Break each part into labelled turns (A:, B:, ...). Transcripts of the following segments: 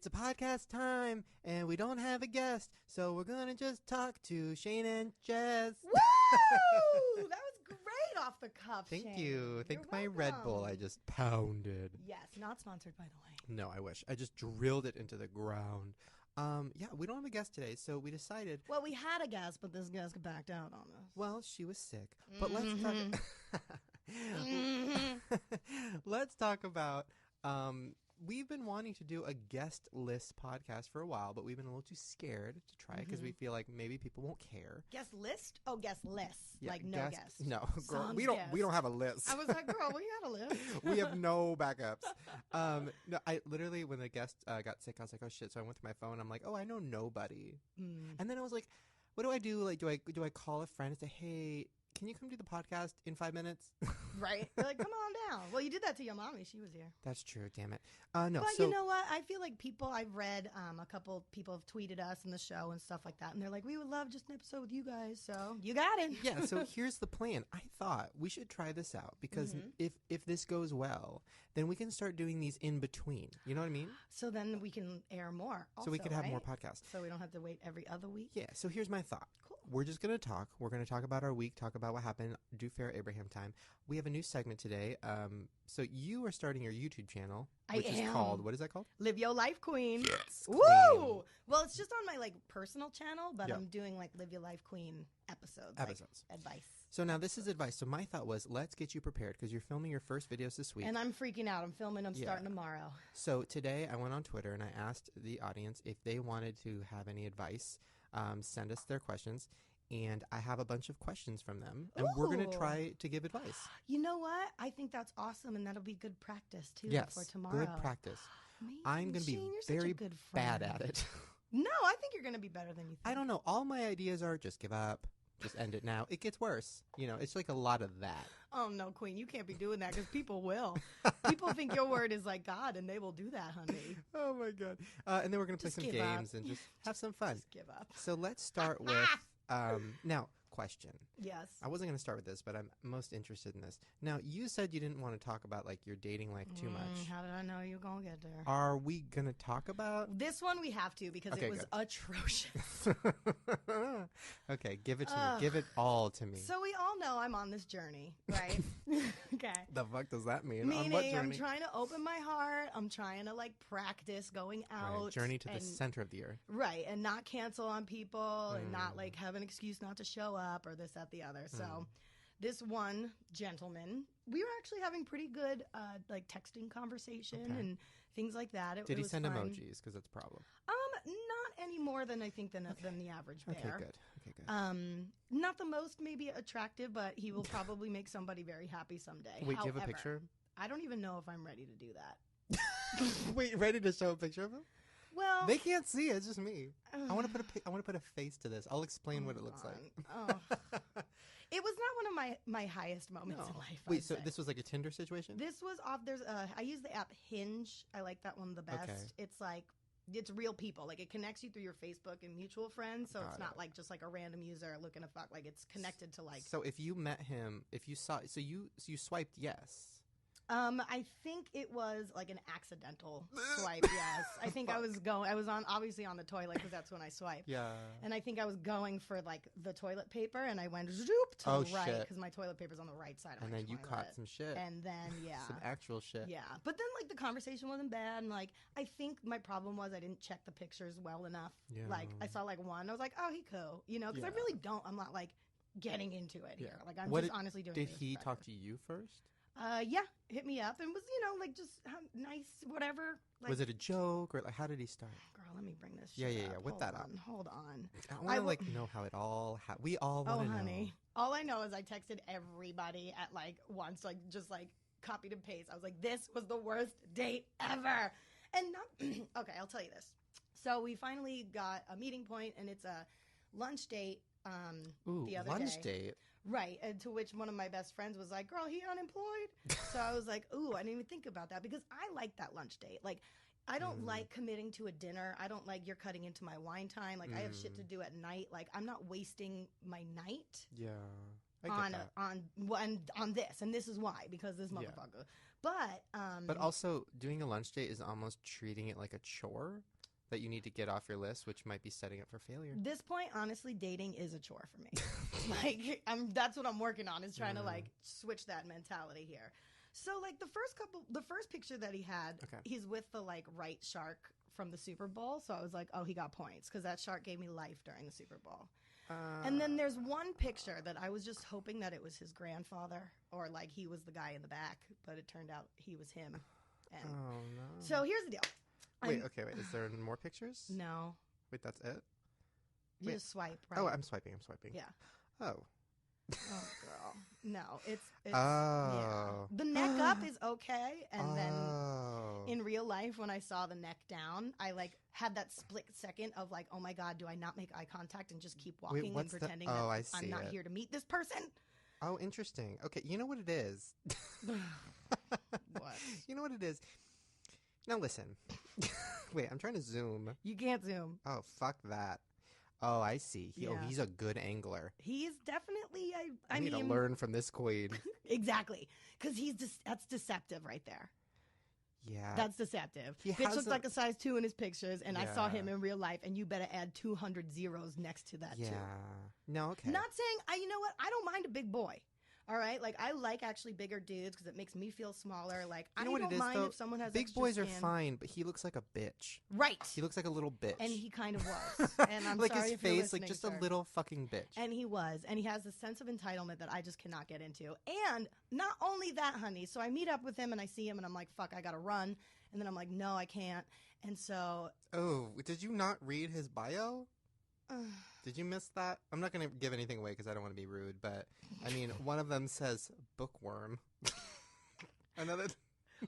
A: a podcast time, and we don't have a guest, so we're going to just talk to Shane and Jess.
B: Woo! That was great off the cuff,
A: Thank
B: Shane.
A: you. Thank
B: You're
A: my Red Bull
B: welcome.
A: I just pounded.
B: Yes, not sponsored, by the way.
A: No, I wish. I just drilled it into the ground. Yeah, we don't have a guest today, so we decided...
B: Well, we had a guest, but this guest backed out on us.
A: Well, she was sick. But let's talk... Let's talk about... we've been wanting to do a guest list podcast for a while, but we've been a little too scared to try it because we feel like maybe people won't care.
B: Guest list? Oh, guest list.
A: Yeah,
B: like no guest.
A: No, girl,
B: Sans
A: we don't have a
B: guest.
A: list.
B: I was like, girl, we got a list.
A: We have no backups. No, I literally, when the guest got sick, I was like, oh shit. So I went through my phone. I'm like, oh, I know nobody. And then I was like, what do I do? Like, do I call a friend and say, hey, can you come do the podcast in 5 minutes?
B: Right? They're like, come on down. Well, you did that to your mommy. She was here.
A: That's true. Damn it. No.
B: But
A: So
B: you know what? I feel like people, I've read a couple people have tweeted us in the show and stuff like that. And they're like, we would love just an episode with you guys. So you got it.
A: yeah. So here's the plan. I thought we should try this out because if this goes well, then we can start doing these in between. You know what I mean?
B: So then we can air more. Also,
A: So we could have more
B: right?
A: podcasts.
B: So we don't have to wait every other week.
A: Yeah. So here's my thought.
B: Cool.
A: We're just going to talk. We're going to talk about our week, talk about what happened, do Fair Abraham time. We have a new segment today. So you are starting your YouTube channel, which is called, what is that called?
B: Live Your Life Queen.
A: Yes,
B: Woo!
A: Queen.
B: Well, it's just on my like personal channel, but
A: Yeah.
B: I'm doing like Live Your Life Queen episodes.
A: Episodes.
B: Like, advice.
A: So now this is advice. So my thought was, let's get you prepared because you're filming your first videos this week.
B: And I'm freaking out. I'm filming them
A: Yeah.
B: starting tomorrow.
A: So today I went on Twitter and I asked the audience if they wanted to have any advice, send us their questions. And I have a bunch of questions from them. And we're going to
B: Ooh.
A: try to give advice.
B: You know what? I think that's awesome, and that'll be good practice too
A: Yes,
B: for tomorrow.
A: good practice.
B: Amazing.
A: I'm going to be
B: Shane, you're such a
A: very
B: good
A: bad
B: friend.
A: at it.
B: No, I think you're going to be better than you think.
A: I don't know. All my ideas are just give up, just end it now. It gets worse. You know, it's like a lot of that.
B: Oh, no, Queen, you can't be doing that because people will. People think your word is like God, and they will do that, honey.
A: Oh, my God. And then we're going to play
B: Just
A: some
B: give
A: games
B: up.
A: and just have some fun.
B: Just give up.
A: So let's start with, now, question.
B: Yes.
A: I wasn't going to start with this, but I'm most interested in this. Now, you said you didn't want to talk about, like, your dating life too much.
B: How did I know you're going to get there?
A: Are we going to talk about?
B: This one we have to because
A: Okay,
B: it was
A: good.
B: atrocious.
A: Okay, give it to me. Give it all to me.
B: So we all know I'm on this journey, right? Okay.
A: The fuck does that mean? On what
B: Meaning I'm
A: journey?
B: trying to open my heart. I'm trying to like practice going out.
A: Right, journey to the
B: and-
A: center of the earth.
B: Right. And not cancel on people and not like have an excuse not to show up or this, that, the other. So this one gentleman, we were actually having pretty good like texting conversation and things like that.
A: Did
B: it
A: he
B: was
A: send
B: fun.
A: emojis? Because that's a problem.
B: Not any more than I think than the average bear.
A: Okay, good. Okay, good.
B: Not the most maybe attractive, but he will probably make somebody very happy someday.
A: Wait, do you have a
B: However,
A: picture?
B: I don't even know if I'm ready to do that.
A: Wait, ready to show a picture of him?
B: Well,
A: They can't see it. It's just me. I want to put a face to this. I'll explain what it looks like.
B: Oh. It was not one of my highest moments in life.
A: Wait,
B: I'd
A: so
B: say.
A: this was like a Tinder situation?
B: This was off. I use the app Hinge. I like that one the best.
A: Okay.
B: It's like it's real people. Like it connects you through your Facebook and mutual friends. So it's not like just like a random user looking to fuck. Like it's connected to like.
A: So if you met him, if you saw, so you swiped yes.
B: I think it was like an accidental swipe. Yes, I think I was obviously on the toilet because that's when I swipe.
A: Yeah.
B: And I think I was going for like the toilet paper, and I went zoop to
A: Oh,
B: the right
A: shit.
B: because my toilet paper's on the right side of
A: And
B: my
A: then you
B: toilet.
A: caught some shit.
B: And then
A: Some actual shit.
B: yeah. But then like the conversation wasn't bad, and like I think my problem was I didn't check the pictures well enough.
A: Yeah.
B: Like I saw like one, I was like, oh, he cool, you know, because I
A: Yeah.
B: really don't. I'm not like getting into it here. Like I'm
A: What
B: just
A: did-
B: honestly doing.
A: Did
B: it
A: he
B: as
A: talk
B: practice.
A: to you first?
B: Yeah, hit me up and was like just nice, whatever. Like,
A: Was it a joke or like how did he start?
B: girl? Let me bring this.
A: Yeah,
B: shit
A: yeah,
B: up.
A: yeah. Whip
B: Hold
A: that
B: on,
A: up.
B: Hold on.
A: I want to like know how it all. We all want
B: Oh,
A: to know.
B: honey. All I know is I texted everybody at like once, like just like copied and paste. I was like, this was the worst date ever. And not okay. I'll tell you this. So we finally got a meeting point, and it's a lunch date.
A: Ooh,
B: the other
A: lunch
B: day.
A: date.
B: Right, and to which one of my best friends was like, girl, he unemployed? So I was like, ooh, I didn't even think about that because I like that lunch date. Like, I don't like committing to a dinner. I don't like you're cutting into my wine time. Like, I have shit to do at night. Like, I'm not wasting my night
A: Yeah. I get that.
B: on this. And this is why, because this motherfucker. But
A: But also, doing a lunch date is almost treating it like a chore. that you need to get off your list, which might be setting up for failure.
B: This point, honestly, dating is a chore for me. Like, that's what I'm working on, is trying to like switch that mentality here. So like the first picture that he had, he's with the like right shark from the Super Bowl. So I was like, oh, he got points because that shark gave me life during the Super Bowl. And then there's one picture that I was just hoping that it was his grandfather or like he was the guy in the back, but it turned out he was him. And so here's the deal.
A: Wait, is there more pictures?
B: No.
A: Wait, that's it?
B: You just swipe, right?
A: Oh, I'm swiping.
B: Yeah.
A: Oh.
B: Oh, girl. No, it's
A: oh.
B: Yeah. The neck up is okay. And then in real life, when I saw the neck down, I like had that split second of like, oh my God, do I not make eye contact and just keep walking and pretending that I'm not here to meet this person?
A: Oh, interesting. Okay, you know what it is?
B: What?
A: You know what it is? Now listen. Wait, I'm trying to zoom.
B: You can't zoom.
A: Oh, fuck that. Oh, I see. He's a good angler.
B: He's definitely, I
A: need to learn from this queen.
B: Exactly. Because that's deceptive right there.
A: Yeah.
B: That's deceptive. Bitch looks like a size 2 in his pictures, and I saw him in real life, and you better add 200 zeros next to that, too.
A: No, okay.
B: Not saying, you know what? I don't mind a big boy. All right? Like, I like actually bigger dudes because it makes me feel smaller. Like, I don't mind if someone has
A: big boys
B: skin.
A: are fine, but he looks like a bitch.
B: Right.
A: He looks like a little bitch.
B: And he kind of was. And I'm
A: like
B: sorry
A: his
B: if you're
A: face, like
B: listening,
A: just
B: sir.
A: a little fucking bitch.
B: And he was. And he has a sense of entitlement that I just cannot get into. And not only that, honey. So I meet up with him and I see him and I'm like, fuck, I got to run. And then I'm like, no, I can't. And so.
A: Oh, did you not read his bio? Did you miss that? I'm not going to give anything away because I don't want to be rude, but I mean, one of them says bookworm. Another.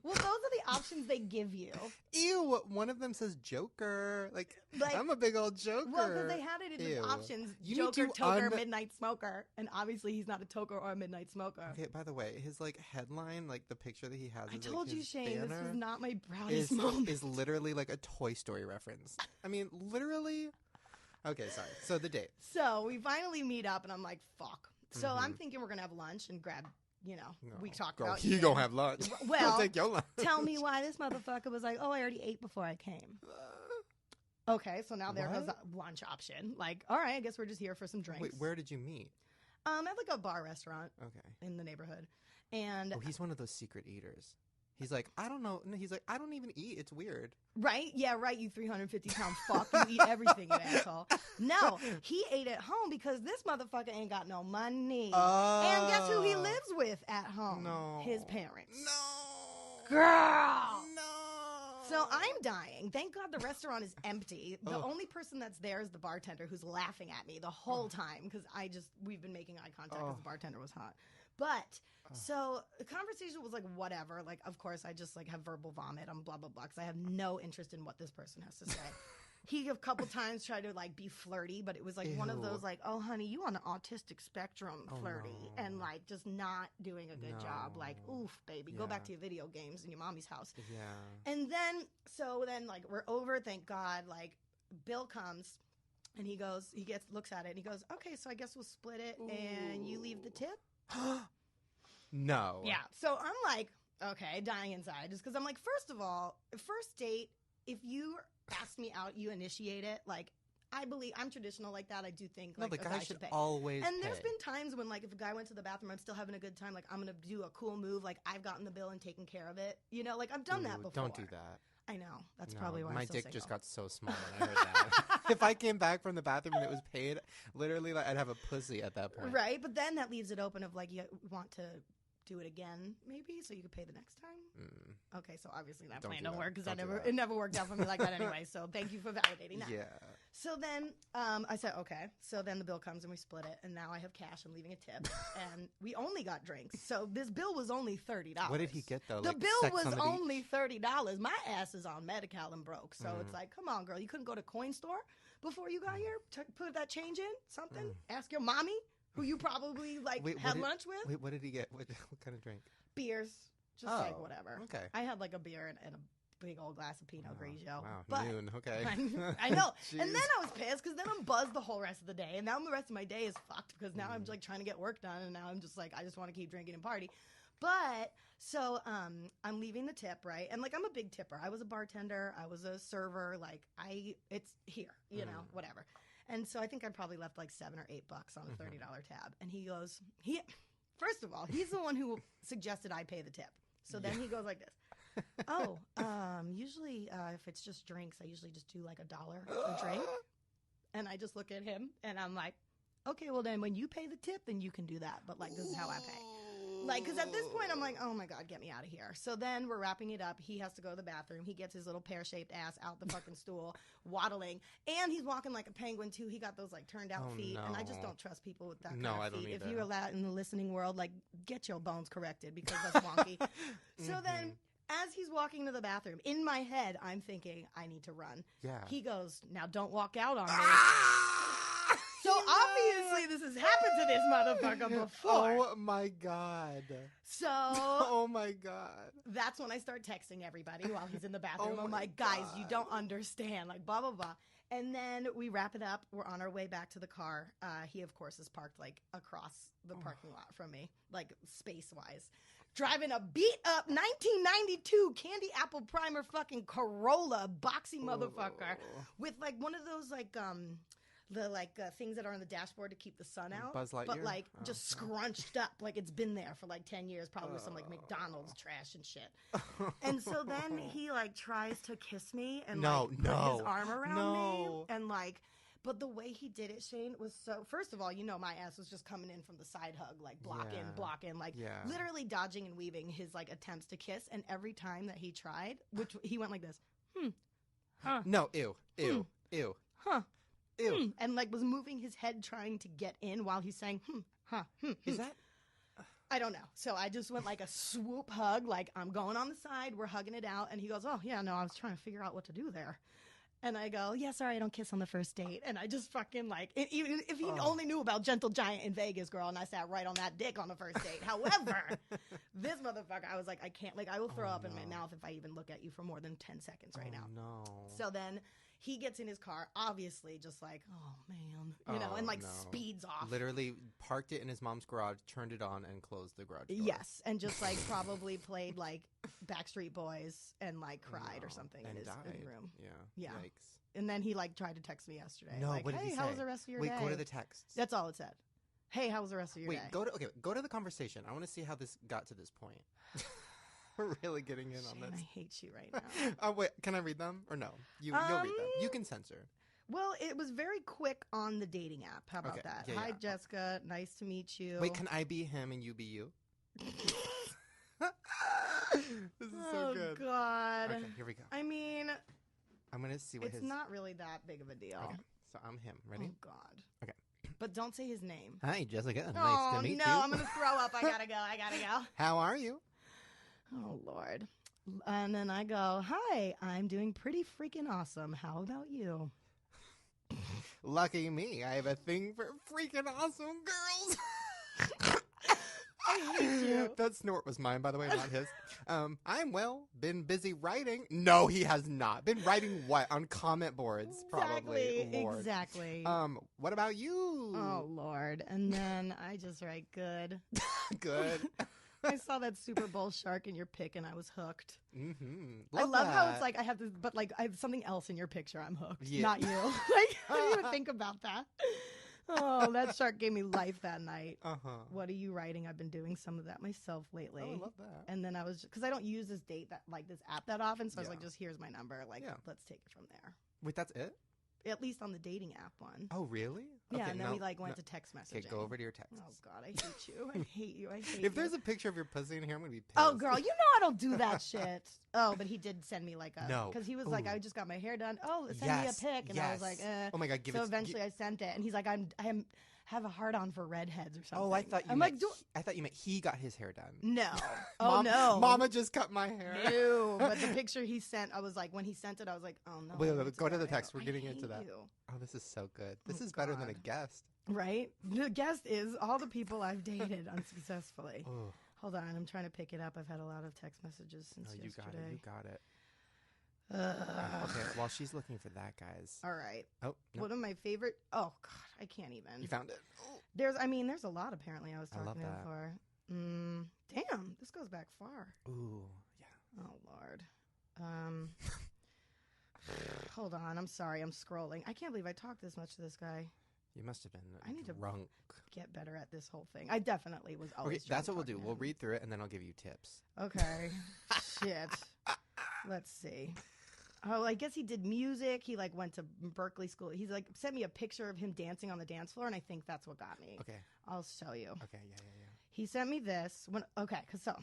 B: Well, those are the options they give you.
A: Ew, one of them says Joker. Like I'm a big old Joker.
B: Well, because they had it in the options. Joker, toker, midnight smoker. And obviously he's not a toker or a midnight smoker.
A: Okay, by the way, his like headline, like the picture that he has
B: I told
A: like,
B: you, Shane, this was not my proudest
A: is,
B: moment.
A: Is literally like a Toy Story reference. I mean, literally. Okay, sorry. So the date.
B: So we finally meet up, and I'm like, fuck. So I'm thinking we're going to have lunch and grab, we talked about
A: you going to have lunch.
B: Well,
A: I'll take your lunch.
B: Tell me why this motherfucker was like, oh, I already ate before I came. Okay, so now there goes a lunch option. Like, all right, I guess we're just here for some drinks.
A: Wait, where did you meet?
B: At like a bar restaurant.
A: Okay.
B: In the neighborhood. And
A: he's one of those secret eaters. He's like, I don't know. He's like, I don't even eat. It's weird.
B: Right? Yeah, right, you 350-pound fuck. You eat everything, you asshole. No, he ate at home because this motherfucker ain't got no money. And guess who he lives with at home?
A: No.
B: His parents.
A: No.
B: Girl.
A: No.
B: So I'm dying. Thank God the restaurant is empty. The only person that's there is the bartender who's laughing at me the whole time because we've been making eye contact because the bartender was hot. But, so the conversation was like, whatever. Like, of course, I just like have verbal vomit. I'm blah, blah, blah, because I have no interest in what this person has to say. He a couple times tried to like be flirty, but it was like one of those like, oh, honey, you on the autistic spectrum flirty and like just not doing a good job. Like, oof, baby, go back to your video games in your mommy's house.
A: Yeah.
B: And then, like we're over, thank God. Like Bill comes. And he looks at it and he goes, okay, so I guess we'll split it and you leave the tip.
A: No.
B: Yeah. So I'm like, okay, dying inside. Just because I'm like, first of all, first date, if you ask me out, you initiate it. Like, I believe I'm traditional like that. I do think like
A: the
B: a guy should pay.
A: Always
B: and
A: pay.
B: There's been times when like if a guy went to the bathroom, I'm still having a good time. Like I'm gonna do a cool move. Like I've gotten the bill and taken care of it. You know, like I've done that before.
A: Don't do that.
B: I know. That's probably why
A: my
B: I'm so
A: dick
B: single.
A: just got so small when I heard that. If I came back from the bathroom and it was paid, literally, like, I'd have a pussy at that point.
B: Right, but then that leaves it open of like you want to do it again, maybe, so you could pay the next time. Okay, so obviously that plan don't work because it never worked out for me like that anyway. So thank you for validating that.
A: Yeah.
B: So then I said okay. So then the bill comes and we split it, and now I have cash. I'm leaving a tip, and we only got drinks. So this bill was only $30.
A: What did he get though?
B: The
A: like
B: bill was only $30. My ass is on Medi-Cal and broke. So it's like, come on, girl, you couldn't go to Coin Store before you got here? Put that change in something. Ask your mommy, who you probably had lunch with.
A: Wait, what did he get? What kind of drink?
B: Beers, just like whatever.
A: Okay.
B: I had like a beer and a big old glass of Pinot Grigio.
A: Wow,
B: but
A: noon. Okay.
B: I know. And then I was pissed because then I'm buzzed the whole rest of the day, and now the rest of my day is fucked because now I'm like trying to get work done, and now I'm just like I just want to keep drinking and party. But so I'm leaving the tip, right? And like I'm a big tipper. I was a bartender. I was a server. Like it's here, you know, whatever. And so I think I probably left like $7 or $8 on a $30 tab. And he goes, first of all, he's the one who suggested I pay the tip. So then he goes like this. Usually if it's just drinks, I usually just do like $1 a drink. And I just look at him and I'm like, okay, well then when you pay the tip, then you can do that. But like, this is how I pay. Like, because at this point, I'm like, oh my God, get me out of here. So then we're wrapping it up. He has to go to the bathroom. He gets his little pear-shaped ass out the fucking stool, waddling. And he's walking like a penguin, too. He got those, like, turned-out feet.
A: No.
B: And I just don't trust people with that kind
A: No,
B: of
A: I don't
B: feet.
A: either.
B: If you're allowed in the listening world, like, get your bones corrected because that's wonky. So then, as he's walking to the bathroom, in my head, I'm thinking, I need to run.
A: Yeah.
B: He goes, now don't walk out on me. So obviously this has happened to this motherfucker before.
A: Oh my God.
B: So
A: Oh my God.
B: that's when I start texting everybody while he's in the bathroom.
A: Oh
B: I'm
A: my
B: like, guys,
A: God.
B: you don't understand. Like, blah, blah, blah. And then we wrap it up. We're on our way back to the car. He, of course, is parked, like, across the parking lot from me, like, space-wise. Driving a beat-up 1992 candy apple primer fucking Corolla, boxy motherfucker, with, like, one of those, like, things that are on the dashboard to keep the sun out.
A: Buzz Lightyear?
B: But, like, just scrunched up. Like, it's been there for, like, 10 years, probably with some, like, McDonald's trash and shit. And so then he, like, tries to kiss me and, put his arm around me. And, like, but the way he did it, Shane, was so... First of all, you know my ass was just coming in from the side hug, like, blocking, like, literally dodging and weaving his, like, attempts to kiss. And every time that he tried, which he went like this,
A: No, ew. Ew. Ew. Ew.
B: and, like, was moving his head trying to get in while he's saying,
A: Is that...
B: I don't know. So I just went like a swoop hug, like, I'm going on the side, we're hugging it out. And he goes, oh, yeah, no, I was trying to figure out what to do there. And I go, yeah, sorry, I don't kiss on the first date. And I just fucking, like, even if he only knew about Gentle Giant in Vegas, girl, and I sat right on that dick on the first date. However, this motherfucker, I was like, I can't, like, I will throw up in my mouth if I even look at you for more than 10 seconds right now.
A: No.
B: So then he gets in his car, obviously just like, oh, man, you know, and, like, speeds off.
A: Literally parked it in his mom's garage, turned it on, and closed the garage door.
B: Yes, and just, like, probably played, like, Backstreet Boys and, like, cried or something in his room.
A: Yeah.
B: Yeah.
A: Yikes.
B: And then he, like, tried to text me yesterday.
A: No,
B: like,
A: what did
B: hey,
A: he
B: how
A: say?
B: was the rest of your day?
A: Wait, go to the text.
B: That's all it said. Hey, how was the rest of your day?
A: Go to the conversation. I want to see how this got to this point. We're really getting in on
B: Shane,
A: this.
B: I hate you right now.
A: Wait, can I read them or no? You'll read them. You can censor.
B: Well, it was very quick on the dating app. How about that?
A: Yeah,
B: Hi,
A: yeah.
B: Jessica. Nice to meet you.
A: Wait, can I be him and you be you? This is so good.
B: Oh, God.
A: Okay, here we go.
B: I mean,
A: I'm going to see what
B: it's not really that big of a deal.
A: Okay, so I'm him. Ready?
B: Oh, God.
A: Okay.
B: But don't say his name.
A: Hi, Jessica. Nice to meet you.
B: I'm going to throw up. I gotta go.
A: How are you?
B: Oh, Lord. And then I go, hi, I'm doing pretty freaking awesome. How about you?
A: Lucky me. I have a thing for freaking awesome girls.
B: I hate you.
A: That snort was mine, by the way, not his. I'm been busy writing. No, he has not. Been writing what? On comment boards, probably. Lord.
B: Exactly.
A: What about you?
B: Oh, Lord. And then I just write good.
A: Good.
B: I saw that Super Bowl shark in your pic and I was hooked.
A: Mm-hmm.
B: I love how it's like I have this, but like I have something else in your picture. I'm hooked,
A: Yeah.
B: not you. Like I didn't even think about that. Oh, that shark gave me life that night. What are you writing? I've been doing some of that myself lately.
A: Oh, I love that.
B: And then I was because I don't use this app that often, so I was like, just here's my number. Like, let's take it from there.
A: Wait, that's it?
B: At least on the dating app one.
A: Oh, really?
B: Yeah,
A: Okay,
B: and then we went to text messaging.
A: Okay, go over to your text.
B: Oh, God, I hate you. I hate you. I hate
A: If there's a picture of your pussy in here, I'm going to be pissed.
B: Oh, girl, you know I don't do that shit. Oh, but he did send me like a...
A: No.
B: Because he was like, I just got my hair done. Oh, send me a pic. And I was like,
A: Oh, my God,
B: So eventually I sent it. And he's like, I have a heart on for redheads or something.
A: Oh, I thought you meant he got his hair done.
B: No. Oh, no.
A: Mama just cut my hair.
B: No. But the picture he sent, I was like, when he sent it, I was like, oh, no.
A: Wait, go to the text. We're getting into that.
B: You.
A: Oh, this is so good. This is better than a guest.
B: Right? The guest is all the people I've dated unsuccessfully.
A: Oh.
B: Hold on. I'm trying to pick it up. I've had a lot of text messages since yesterday.
A: You got it. Okay, while she's looking for that, guys.
B: All right.
A: Oh, no.
B: One of my favorite... Oh, God. I can't even.
A: You found it?
B: There's a lot apparently I was talking to him for. Damn. This goes back far.
A: Ooh, yeah.
B: Oh, Lord. Hold on. I'm sorry. I'm scrolling. I can't believe I talked this much to this guy.
A: You must have been
B: I need
A: drunk.
B: to get better at this whole thing. I definitely was always
A: Okay, that's what we'll do. We'll read through it, and then I'll give you tips.
B: Okay. Shit. Let's see. Oh, I guess he did music. He, like, went to Berkeley School. He's, like, sent me a picture of him dancing on the dance floor, and I think that's what got me.
A: Okay.
B: I'll show you.
A: Okay, yeah.
B: He sent me this. So,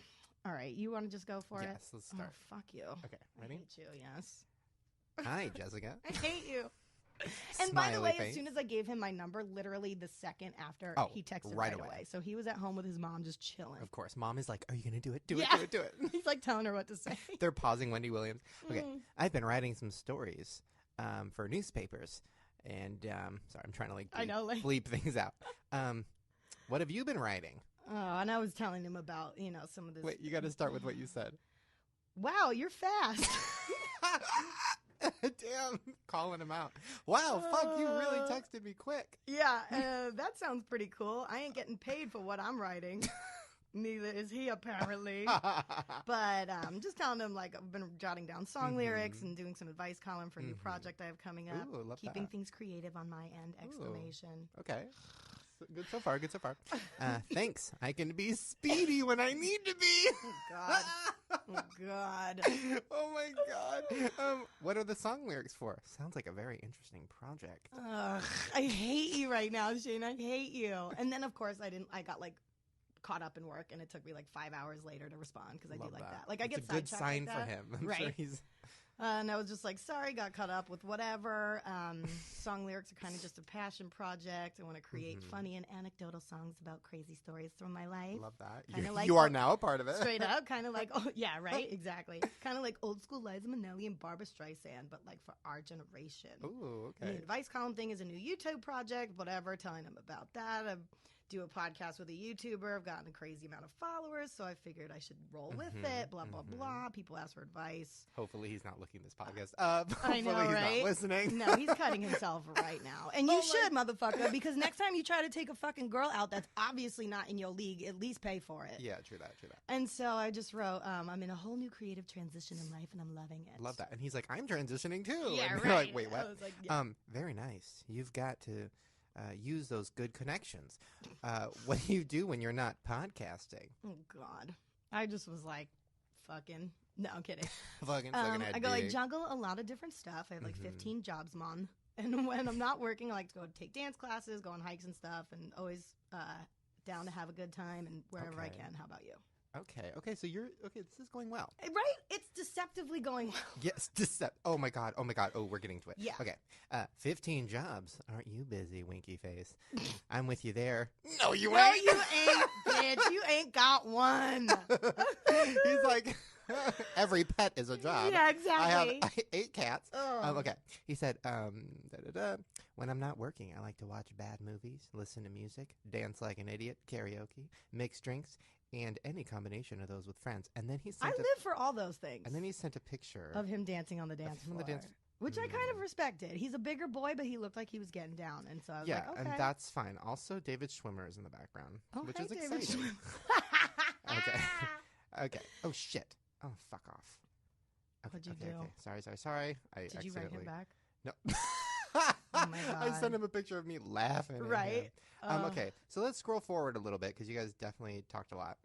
B: all right, you want to just go for it?
A: Yes, let's start.
B: Oh, fuck you.
A: Okay, ready?
B: I hate you, yes.
A: Hi, Jessica.
B: I hate you. And by the way,
A: face.
B: as soon as I gave him my number, literally the second after, he texted right away. So he was at home with his mom just chilling.
A: Of course. Mom is like, are you going to do it? Do it.
B: He's like telling her what to say.
A: They're pausing Wendy Williams. Okay. I've been writing some stories for newspapers. And, sorry, I'm trying to bleep things out. What have you been writing?
B: Oh, and I was telling him about, some of this.
A: Wait, you got to start with what you said.
B: Wow, you're fast.
A: Damn, calling him out. Wow, fuck, you really texted me quick.
B: Yeah, that sounds pretty cool. I ain't getting paid for what I'm writing. Neither is he, apparently. But just telling him, like, I've been jotting down song lyrics and doing some advice column for a new project I have coming up.
A: Ooh, love
B: Keeping
A: that.
B: things creative on my end, exclamation.
A: Ooh, okay. Good so far. Thanks. I can be speedy when I need to be.
B: Oh, God. Oh, God.
A: Oh, my God. What are the song lyrics for? Sounds like a very interesting project.
B: Ugh, I hate you right now, Shane. I hate you. And then, of course, I got, like, caught up in work, and it took me, like, 5 hours later to respond because I do like that. Like, I get
A: it's a good sign
B: like
A: for him. I'm sure he's...
B: and I was just like, sorry, got caught up with whatever. Song lyrics are kind of just a passion project. I want to create funny and anecdotal songs about crazy stories from my life.
A: Love that.
B: Like,
A: you are now a part of it.
B: Straight up, kind of like, oh, yeah, right, exactly. Kind of like old school Liza Minnelli and Barbra Streisand, but like for our generation.
A: Ooh, okay.
B: And the advice column thing is a new YouTube project, whatever, telling them about that. I do a podcast with a YouTuber. I've gotten a crazy amount of followers, so I figured I should roll with it, blah, blah, blah. People ask for advice.
A: Hopefully he's not looking this podcast up.
B: I know,
A: Hopefully
B: right?
A: he's not listening.
B: No, he's cutting himself right now. And you should, motherfucker, because next time you try to take a fucking girl out that's obviously not in your league, at least pay for it.
A: Yeah, true that.
B: And so I just wrote, I'm in a whole new creative transition in life, and I'm loving it.
A: Love that. And he's like, I'm transitioning too.
B: Yeah,
A: and
B: right.
A: Like, wait, what?
B: I was like, yeah.
A: Very nice. You've got to use those good connections. What do you do when you're not podcasting?
B: Oh, God. I just was like, fucking. No, I'm kidding.
A: fucking
B: I go, like, juggle a lot of different stuff. I have, like, 15 jobs, man. And when I'm not working, I like to go take dance classes, go on hikes and stuff, and always down to have a good time and wherever I can. How about you?
A: Okay. So this is going well.
B: Right? It's deceptively going well.
A: Yes, Oh my god. Oh, we're getting to it.
B: Yeah.
A: Okay. 15 jobs. Aren't you busy, winky face? I'm with you there. No, you ain't.
B: No, you ain't, bitch. You ain't got one.
A: He's like, every pet is a job.
B: Yeah, exactly.
A: I have 8 cats.
B: Oh.
A: Okay. He said, when I'm not working, I like to watch bad movies, listen to music, dance like an idiot, karaoke, mix drinks, and any combination of those with friends. And then he sent
B: I live for all those things.
A: And then he sent a picture
B: of him dancing on the dance floor. Which I kind of respected. He's a bigger boy, but he looked like he was getting down. And so I was like, okay.
A: And that's fine. Also, David Schwimmer is in the background, which is
B: David
A: exciting. Okay. Oh, shit. Oh, fuck off. Okay,
B: What'd you do?
A: Okay. Sorry.
B: Did you write him back?
A: No.
B: Oh, my God.
A: I sent him a picture of me laughing.
B: Right.
A: Okay, so let's scroll forward a little bit because you guys definitely talked a lot.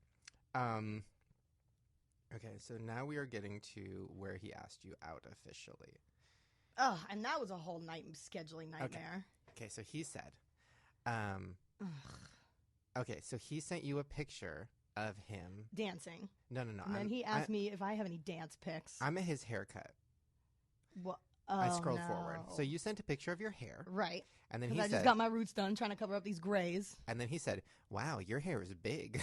A: Okay, so now we are getting to where he asked you out officially.
B: Oh, and that was a whole scheduling nightmare.
A: Okay, so he said, okay, so he sent you a picture of him
B: dancing.
A: No.
B: And then he asked me if I have any dance pics.
A: I'm at his haircut.
B: What?
A: I scrolled forward. So you sent a picture of your hair.
B: Right.
A: And then
B: I just got my roots done trying to cover up these grays.
A: And then he said, wow, your hair is big.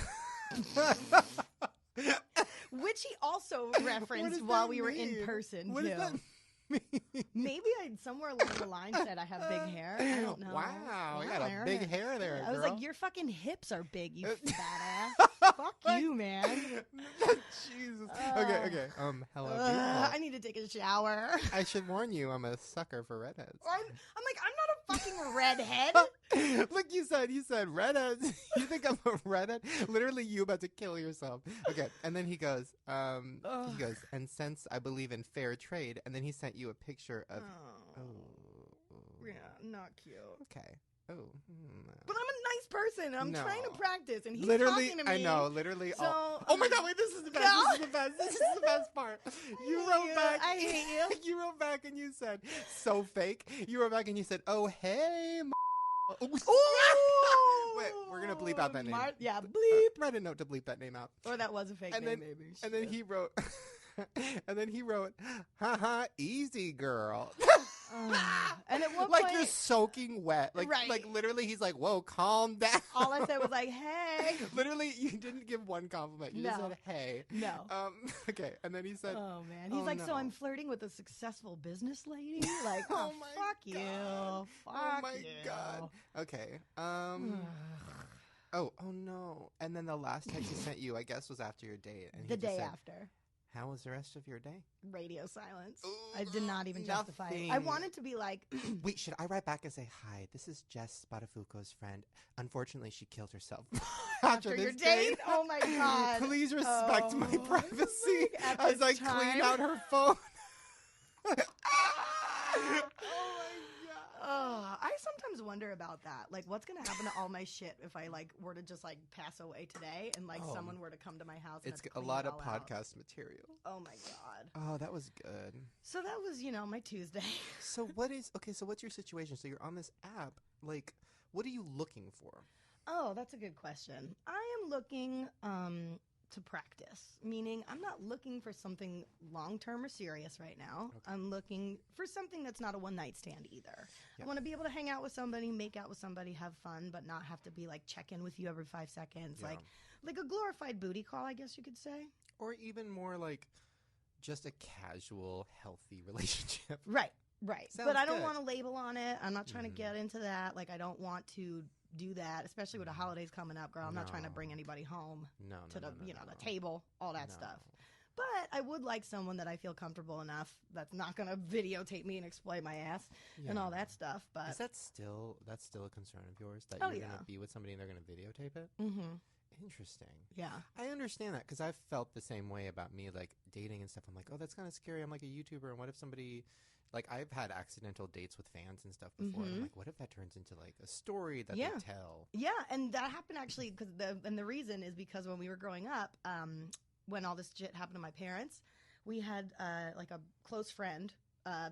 B: Which he also referenced while we were in person,
A: what
B: too.
A: Does that mean?
B: Maybe I somewhere along the line said I have big hair. I don't know.
A: Wow, you got a big hair there,
B: I was
A: girl.
B: like, your fucking hips are big, you fat ass. Fuck you, man.
A: Jesus. Okay, Okay. Hello, beautiful.
B: I need to take a shower.
A: I should warn you, I'm a sucker for redheads.
B: I'm like, I'm not a fucking redhead.
A: Look, you said redheads. You think I'm a redhead? Literally, you about to kill yourself. Okay, and then he goes, and since I believe in fair trade, and then he sent you a picture of.
B: Yeah, not cute.
A: Okay. Oh.
B: But I'm a nice person. I'm trying to practice, and he's
A: literally,
B: talking to me.
A: I know, literally.
B: So,
A: oh my God! Wait, this is the best.
B: No.
A: This is the best. This is the best part. You wrote back.
B: I hate you.
A: You wrote back and you said, "So fake." You wrote back and you said, "Oh hey." Wait, we're gonna bleep out that name.
B: Yeah, bleep.
A: Write a note to bleep that name out.
B: Or that was a fake name, maybe.
A: And then he wrote, haha, easy girl.
B: And at one
A: like
B: point,
A: you're soaking wet. Like,
B: right.
A: like literally, he's like, "Whoa, calm down."
B: All I said was like, "Hey."
A: Literally, you didn't give one compliment. You just said, "Hey."
B: No.
A: Okay, and then he said,
B: "Oh man," he's like,
A: no.
B: "So I'm flirting with a successful business lady." Like,
A: Oh
B: oh
A: my
B: fuck
A: God.
B: you. Fuck
A: "Oh my
B: you.
A: God." Okay. Oh no. And then the last text he sent you, I guess, was after your date. And he
B: The
A: just
B: day
A: said,
B: after.
A: "How was the rest of your day?"
B: Radio silence.
A: Ooh,
B: I did not even justify it. I
A: nothing.
B: wanted to be like,
A: Wait, should I write back and say, "Hi, this is Jess Spatafuco's friend. Unfortunately, she killed herself
B: after your
A: this
B: date? Oh my God.
A: Please respect my
B: Oh,
A: privacy
B: at
A: as
B: this
A: I
B: time.
A: clean out her phone."
B: I sometimes wonder about that. Like, what's going to happen to all my shit if I, like, were to just, like, pass away today and, like, someone were to come to my house and
A: It's
B: have to
A: a
B: clean
A: lot
B: it
A: of
B: all out?
A: podcast material.
B: Oh, my God.
A: Oh, that was good.
B: So that was, my Tuesday.
A: So what's your situation? So you're on this app. Like, what are you looking for?
B: Oh, that's a good question. I am looking to practice, meaning I'm not looking for something long-term or serious right now.
A: Okay.
B: I'm looking for something that's not a one-night stand either.
A: Yep.
B: I want to be able to hang out with somebody, make out with somebody, have fun, but not have to be like check in with you every 5 seconds.
A: Yeah.
B: Like a glorified booty call, I guess you could say.
A: Or even more like just a casual, healthy relationship.
B: Right.
A: Sounds
B: But I don't
A: good.
B: want a label on it. I'm not trying to get into that. Like, I don't want to do that, especially with the holidays coming up, girl. I'm not trying to bring anybody home to the table, all that stuff. But I would like someone that I feel comfortable enough that's not going to videotape me and exploit my ass and all that stuff. But
A: Is that's still a concern of yours that
B: Oh,
A: you're
B: yeah.
A: going to be with somebody and they're going to videotape it?
B: mm-hmm.
A: Interesting.
B: Yeah.
A: I understand that because I've felt the same way about me, like dating and stuff. I'm like, oh, that's kind of scary. I'm like a YouTuber, and what if somebody, like, I've had accidental dates with fans and stuff before. And I'm like, what if that turns into like a story that they tell?
B: Yeah, and that happened actually because the reason is because when we were growing up, when all this shit happened to my parents, we had like a close friend.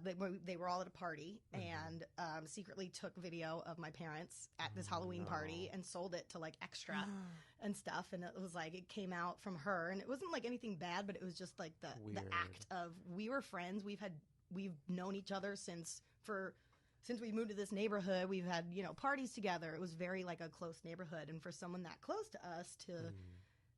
B: They were all at a party and secretly took video of my parents at this Halloween party and sold it to like Extra and stuff. And it was like, it came out from her, and it wasn't like anything bad, but it was just like the act of, we were friends. We've known each other since we moved to this neighborhood. We've had, parties together. It was very like a close neighborhood. And for someone that close to us to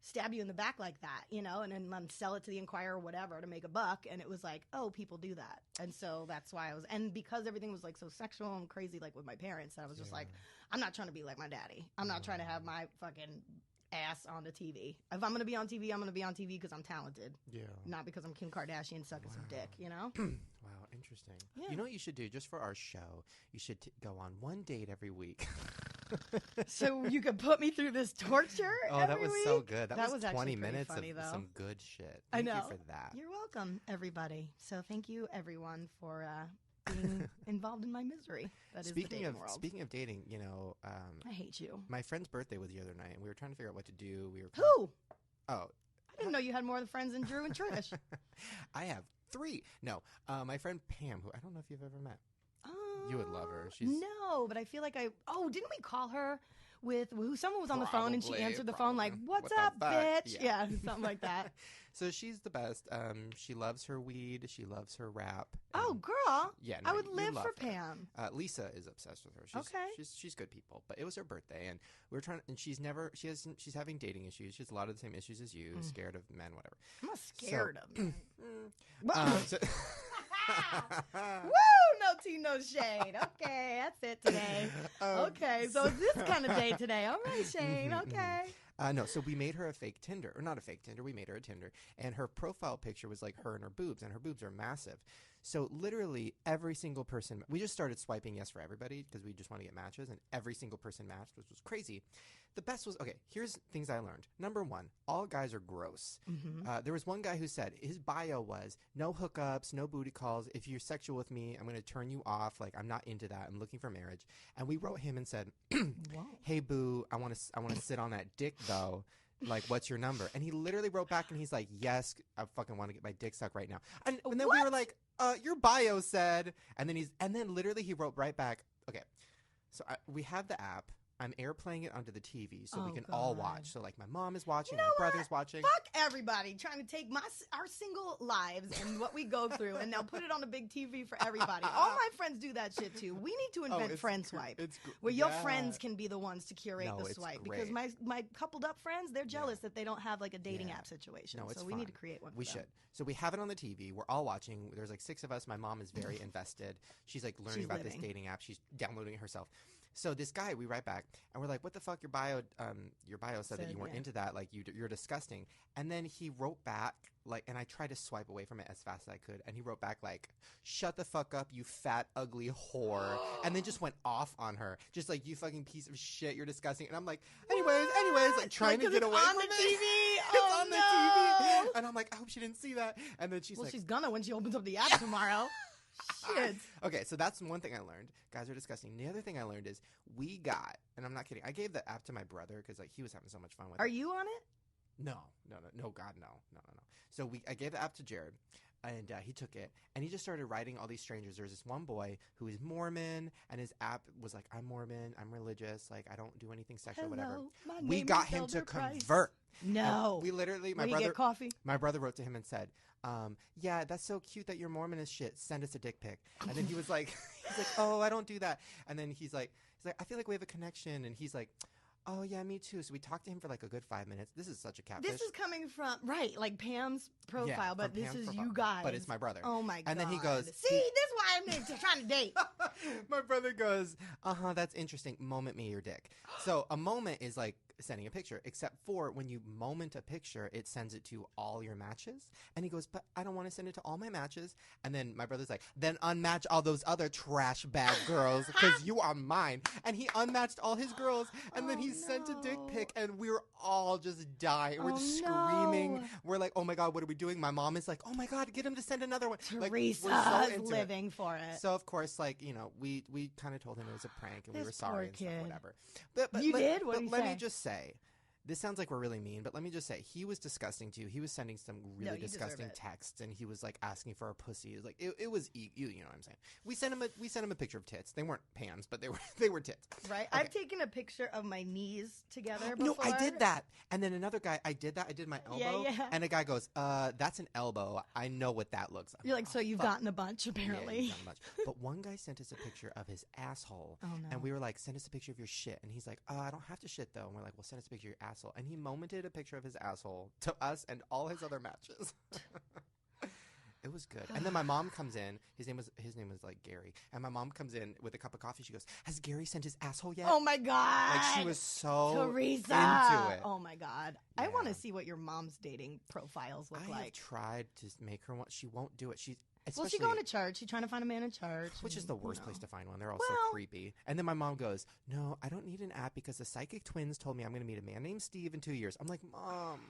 B: stab you in the back like that, and then sell it to the Inquirer or whatever to make a buck. And it was like, oh, people do that. And so that's why and because everything was like so sexual and crazy, like with my parents, I was just like, I'm not trying to be like my daddy. I'm not trying to have my fucking ass on the TV. If I'm going to be on TV, I'm going to be on TV because I'm talented. Yeah. Not because I'm Kim Kardashian sucking some dick,
A: Wow, interesting. Yeah. You know what you should do just for our show? You should go on one date every week.
B: So you could put me through this torture
A: that was
B: week?
A: so good. That was 20
B: actually
A: minutes
B: funny,
A: of
B: though.
A: some good shit.
B: I know.
A: Thank you for that.
B: You're welcome, everybody. So thank you, everyone, for being involved in my misery. That is the dating world.
A: Speaking of dating,
B: I hate you.
A: My friend's birthday was the other night, and we were trying to figure out what to do.
B: Who?
A: Oh.
B: I didn't know you had more friends than Drew and Trish.
A: I have 3. No, my friend Pam, who I don't know if you've ever met. You would love her.
B: No, but I feel like didn't we call her with someone was on the phone and she answered the phone like, what's up, bitch? Yeah, something like that.
A: So she's the best. She loves her weed. She loves her rap.
B: Oh, girl.
A: Yeah,
B: I would live for
A: her.
B: Pam.
A: Lisa is obsessed with her. She's good people. But it was her birthday, and we were trying. And she's having dating issues. She has a lot of the same issues as you. Scared of men, whatever.
B: I'm not scared of men. Woo! No tea, no shade. Okay, that's it today. Okay, so it's this kind of day today. All right, Shane. Okay.
A: No, so we made her a fake Tinder, or not a fake Tinder. We made her a Tinder, and her profile picture was like her and her boobs, and her boobs are massive. So literally every single person, we just started swiping yes for everybody because we just want to get matches, and every single person matched, which was crazy. The best was, okay, here's things I learned. Number one, all guys are gross. There was one guy who said his bio was no hookups, no booty calls. If you're sexual with me, I'm going to turn you off. Like, I'm not into that. I'm looking for marriage. And we wrote him and said, hey, boo, I want to sit on that dick, though. Like, what's your number? And he literally wrote back, and he's like, yes, I fucking want to get my dick sucked right now. And then we were like, your bio said, and then literally he wrote right back, okay, so we have the app. I'm airplaying it onto the TV so we can all watch. So, like, my mom is watching, my brother's watching.
B: Fuck everybody trying to take our single lives and what we go through and now put it on a big TV for everybody. All my friends do that shit, too. We need to invent Friend Swipe, where your friends can be the ones to curate the swipe. Because my coupled up friends, they're jealous that they don't have, like, a dating app situation. So we need to create one for them.
A: We should. So we have it on the TV. We're all watching. There's, like, 6 of us. My mom is very invested. She's, like, learning about this dating app. She's downloading it herself. So this guy, we write back, and we're like, what the fuck? Your bio said that you weren't into that. Like, you're disgusting. And then he wrote back, like, and I tried to swipe away from it as fast as I could. And he wrote back, like, shut the fuck up, you fat, ugly whore. And then just went off on her. Just like, you fucking piece of shit, you're disgusting. And I'm like, anyways, like, trying to get away from it. It's on the TV. And I'm like, I hope she didn't see that. And then she's like,
B: she's gonna when she opens up the app tomorrow. Shit.
A: Okay, so that's one thing I learned. Guys are disgusting. The other thing I learned is we got, and I'm not kidding, I gave the app to my brother because, like, he was having so much fun with it.
B: Are you on it?
A: No, God, no. So I gave the app to Jared, and he took it, and he just started writing all these strangers. There was this one boy who is Mormon, and his app was like, I'm Mormon, I'm religious, like, I don't do anything sexual, whatever. We got him to convert.
B: No.
A: And we literally,
B: my brother, get coffee?
A: My brother wrote to him and said, yeah, that's so cute that you're Mormon as shit. Send us a dick pic. And then he was like, oh, I don't do that. And then he's like, I feel like we have a connection. And he's like, oh yeah, me too. So we talked to him for like a good 5 minutes. This is such a catfish.
B: This is coming from like Pam's profile, but this is you guys.
A: But it's my brother.
B: Oh my god.
A: And then he goes,
B: see, this is why I'm trying to date.
A: My brother goes, that's interesting. Moment me your dick. So a moment is like sending a picture, except for when you moment a picture, it sends it to all your matches. And he goes, but I don't want to send it to all my matches. And then my brother's like, then unmatch all those other trash bag girls because you are mine. And he unmatched all his girls, and then he sent a dick pic, and we were all just dying. We're just screaming. We're like, oh my god, what are we doing? My mom is like, oh my god, get him to send another one.
B: Teresa
A: like,
B: is living for it.
A: So of course, like, you know, we kind of told him it was a prank, and we were sorry and stuff, whatever.
B: But you did? What did you say?
A: Let me just say, this sounds like we're really mean, but let me just say, he was disgusting too. He was sending some really disgusting texts, and he was like asking for our pussy. It was like it was you know what I'm saying. We sent him a picture of tits. They weren't Pam's, but they were tits.
B: Right. Okay. I've taken a picture of my knees together before.
A: No, I did that. And then another guy, I did my elbow.
B: Yeah.
A: And a guy goes, that's an elbow. I know what that looks like.
B: You're like, so you've gotten a bunch apparently.
A: Yeah, gotten a bunch. But one guy sent us a picture of his asshole.
B: Oh no.
A: And we were like, send us a picture of your shit. And he's like, I don't have to shit though. And we're like, well, send us a picture of your asshole. And he momented a picture of his asshole to us and all his other matches. It was good. And then my mom comes in. His name was like Gary. And my mom comes in with a cup of coffee. She goes, has Gary sent his asshole yet?
B: Oh my god.
A: Like, she was so
B: Teresa
A: into it.
B: Oh my god. Yeah. I want to see what your mom's dating profiles look like.
A: I have tried to make her one. She won't do it.
B: Well, she's going to church. She's trying to find a man in church.
A: Which is the worst place to find one. They're all so creepy. And then my mom goes, no, I don't need an app because the psychic twins told me I'm going to meet a man named Steve in 2 years. I'm like, Mom,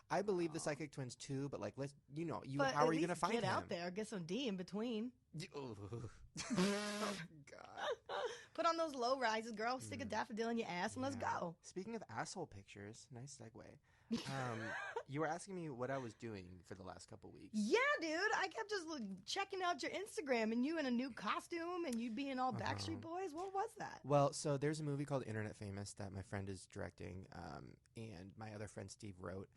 A: I believe the psychic twins too, but like, how are you going to find him?
B: Get out there. Get some D in between.
A: Oh, God.
B: Put on those low rises, girl. Stick a daffodil in your ass and let's go.
A: Speaking of asshole pictures, nice segue. You were asking me what I was doing for the last couple weeks.
B: Yeah, dude. I kept just checking out your Instagram and you in a new costume and you being all Backstreet Boys. What was that?
A: Well, so there's a movie called Internet Famous that my friend is directing, and my other friend Steve wrote.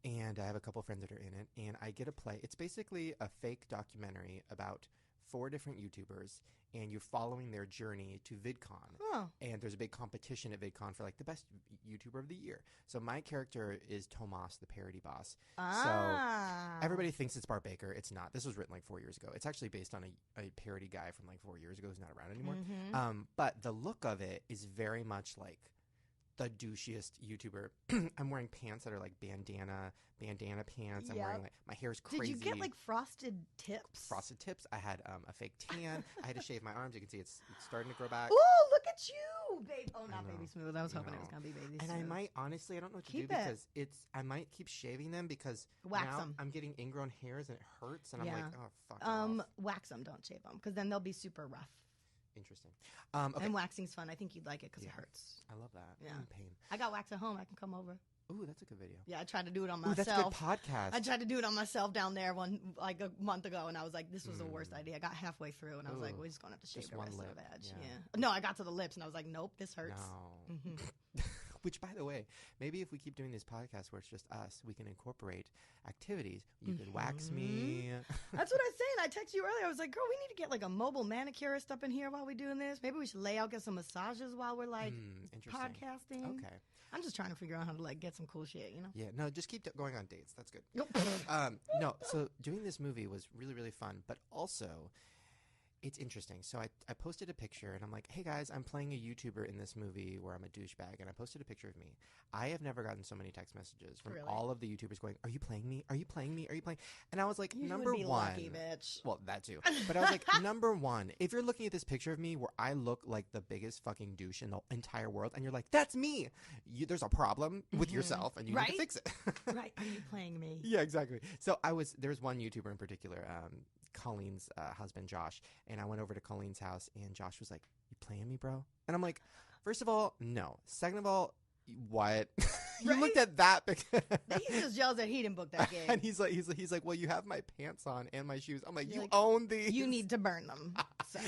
A: And I have a couple friends that are in it. And I get a play. It's basically a fake documentary about 4 different YouTubers, and you're following their journey to VidCon.
B: Oh.
A: And there's a big competition at VidCon for like the best YouTuber of the year. So my character is Tomas, the parody boss.
B: Ah.
A: So everybody thinks it's Bart Baker. It's not. This was written like 4 years ago. It's actually based on a parody guy from like 4 years ago who's not around anymore.
B: Mm-hmm.
A: But the look of it is very much like the douchiest YouTuber. I'm wearing pants that are like bandana pants. I'm wearing like, my hair's crazy.
B: Did you get like frosted tips?
A: Frosted tips. I had a fake tan. I had to shave my arms. You can see it's starting to grow back.
B: Oh, look at you, babe. Oh, not Baby Smooth. I was hoping it was gonna be Baby Smooth.
A: And I might honestly, I don't know what to do because I might keep shaving them because
B: wax them.
A: I'm getting ingrown hairs and it hurts, and I'm like, oh fuck off.
B: Wax them. Don't shave them because then they'll be super rough.
A: Interesting. Okay.
B: And waxing's fun. I think you'd like it because it hurts.
A: I love that.
B: Yeah.
A: I'm in pain.
B: I got wax at home. I can come over.
A: Ooh, that's a good video.
B: Yeah, I tried to do it on myself.
A: Ooh, that's a good podcast.
B: I tried to do it on myself down there a month ago, and I was like, this was the worst idea. I got halfway through, and I was like, we're just going to have to shave the rest of the edge. Yeah. No, I got to the lips, and I was like, nope, this hurts.
A: No. Which, by the way, maybe if we keep doing these podcasts where it's just us, we can incorporate activities. You could wax me.
B: That's what I was saying. I texted you earlier. I was like, girl, we need to get like a mobile manicurist up in here while we're doing this. Maybe we should get some massages while we're like podcasting.
A: Okay.
B: I'm just trying to figure out how to like get some cool shit, you know?
A: Yeah, no, just keep going on dates. That's good. No, so doing this movie was really, really fun, but also it's interesting. So I posted a picture and I'm like, hey guys, I'm playing a YouTuber in this movie where I'm a douchebag, and I posted a picture of me. I have never gotten so many text messages from all of the YouTubers going, are you playing me? Are you playing me? Are you playing? And I was like,
B: you
A: number
B: would be
A: one.
B: Lucky, bitch.
A: Well, that too. But I was like, number one, if you're looking at this picture of me where I look like the biggest fucking douche in the entire world, and you're like, that's me, there's a problem with yourself and you need to fix it.
B: Right. Are you playing me?
A: Yeah, exactly. So there's one YouTuber in particular, Colleen's husband, Josh, and I went over to Colleen's house, and Josh was like, you playing me, bro? And I'm like, first of all, no. Second of all, what? You looked at that because
B: he's just jealous that he didn't book that game.
A: And he's like, well, you have my pants on and my shoes. I'm like, you own these.
B: You need to burn them. So.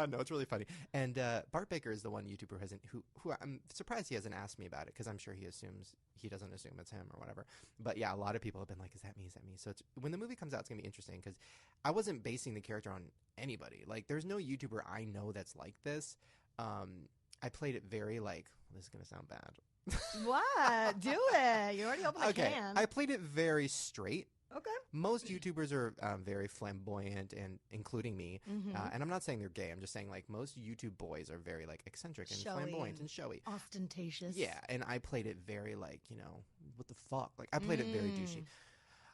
A: No, it's really funny. And Bart Baker is the one YouTuber who I'm surprised he hasn't asked me about it, because I'm sure he doesn't assume it's him or whatever. But yeah, a lot of people have been like, is that me? Is that me? So when the movie comes out, it's gonna be interesting, because I wasn't basing the character on anybody. Like, there's no YouTuber I know that's like this. I played it very this is gonna sound bad.
B: What? Do it. You already opened the can.
A: I played it very straight.
B: Okay.
A: Most YouTubers are very flamboyant, and including me. And I'm not saying they're gay. I'm just saying most YouTube boys are very eccentric and
B: showy,
A: flamboyant and showy,
B: ostentatious.
A: Yeah, and I played it very what the fuck? I played it very douchey.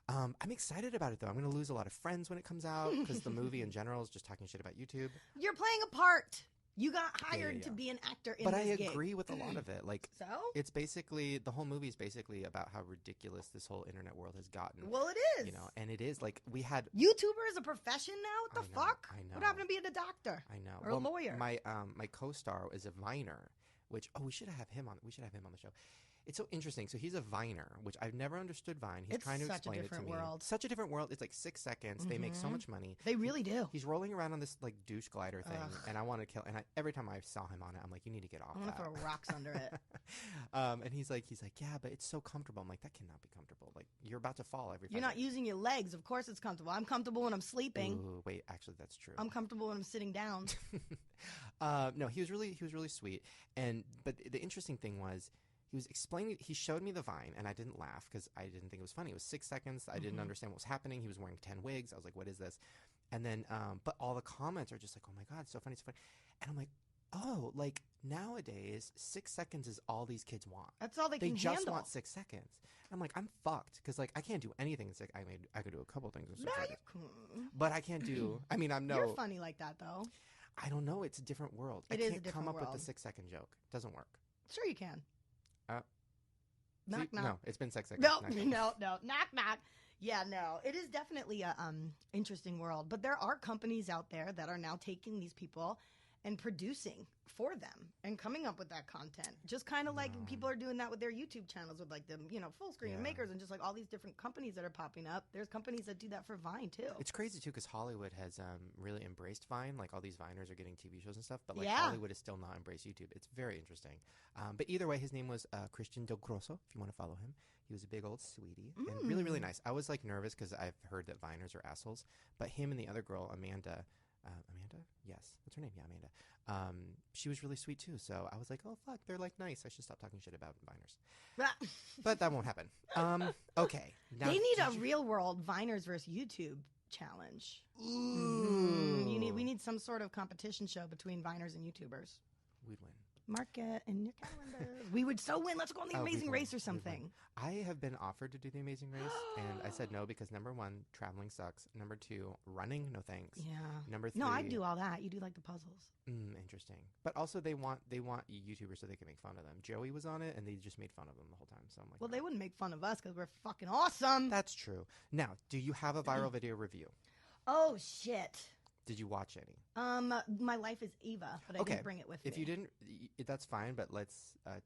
A: I'm excited about it though. I'm going to lose a lot of friends when it comes out, because the movie in general is just talking shit about YouTube.
B: You're playing a part. You got hired to be an actor in this
A: But I
B: gig.
A: agree with a lot of it.
B: So?
A: It's basically, the whole movie is basically about how ridiculous this whole internet world has gotten.
B: Well, it is.
A: And it is. We had...
B: YouTuber is a profession now? What the fuck?
A: I know.
B: What happened to being a doctor?
A: I know.
B: Or a lawyer?
A: My co-star is a Viner, which, we should have him on the show. It's so interesting. So he's a Viner, which I've never understood Vine. He's trying to explain it to me. Such a different world. It's 6 seconds. They make so much money.
B: They really do.
A: He's rolling around on this douche glider thing, and I want to kill. And every time I saw him on it, I'm like, you need to get off that.
B: I'm gonna throw rocks under it.
A: And he's like, yeah, but it's so comfortable. I'm like, that cannot be comfortable. You're about to fall every.
B: You're not using your legs. Of course, it's comfortable. I'm comfortable when I'm sleeping.
A: Ooh, wait, actually, that's true.
B: I'm comfortable when I'm sitting down.
A: No, he was really sweet. But the interesting thing was, he was explaining, he showed me the Vine, and I didn't laugh because I didn't think it was funny. It was 6 seconds. I didn't understand what was happening. He was wearing 10 wigs. I was like, what is this? And then, but all the comments are just like, oh my God, so funny, so funny. And I'm like, oh, nowadays, 6 seconds is all these kids want.
B: That's all they can handle. They just
A: want 6 seconds. I'm like, I'm fucked, because I can't do anything in 6 seconds. I could do a couple things in 6 seconds. But I can't do,
B: You're funny like that, though.
A: I don't know. It's a different world.
B: I can't come up
A: with a 6 second joke. It doesn't work.
B: Sure you can.
A: Knock, knock. No, it's been 6 seconds.
B: No. Knock, knock. Yeah, no. It is definitely a interesting world. But there are companies out there that are now taking these people and producing for them and coming up with that content. Just kind of people are doing that with their YouTube channels with the full screen makers and just all these different companies that are popping up. There's companies that do that for Vine too.
A: It's crazy too, because Hollywood has really embraced Vine. All these Viners are getting TV shows and stuff, but Hollywood has still not embraced YouTube. It's very interesting. But either way, his name was Christian Del Grosso, if you want to follow him. He was a big old sweetie and really, really nice. I was nervous because I've heard that Viners are assholes, but him and the other girl, Amanda? Yes, that's her name. Yeah, Amanda. She was really sweet too. So I was like, oh fuck, they're nice. I should stop talking shit about Viners. But that won't happen. Okay. Now,
B: they need a real world Viners versus YouTube challenge.
A: Ooh.
B: We need some sort of competition show between Viners and YouTubers.
A: We'd win.
B: Mark it in your calendar. We would so win. Let's go on the Amazing Race or something.
A: I have been offered to do the Amazing Race, and I said no because number 1, traveling sucks. Number 2, running, no thanks.
B: Yeah.
A: Number 3,
B: no, I do all that. You do like the puzzles.
A: Interesting. But also they want YouTubers so they can make fun of them. Joey was on it, and they just made fun of them the whole time. So I'm like,
B: well, they wouldn't make fun of us because we're fucking awesome.
A: That's true. Now, do you have a viral video review?
B: Oh shit.
A: Did you watch any?
B: My Life is Eva, but I didn't bring it with me.
A: If you didn't, that's fine. But let's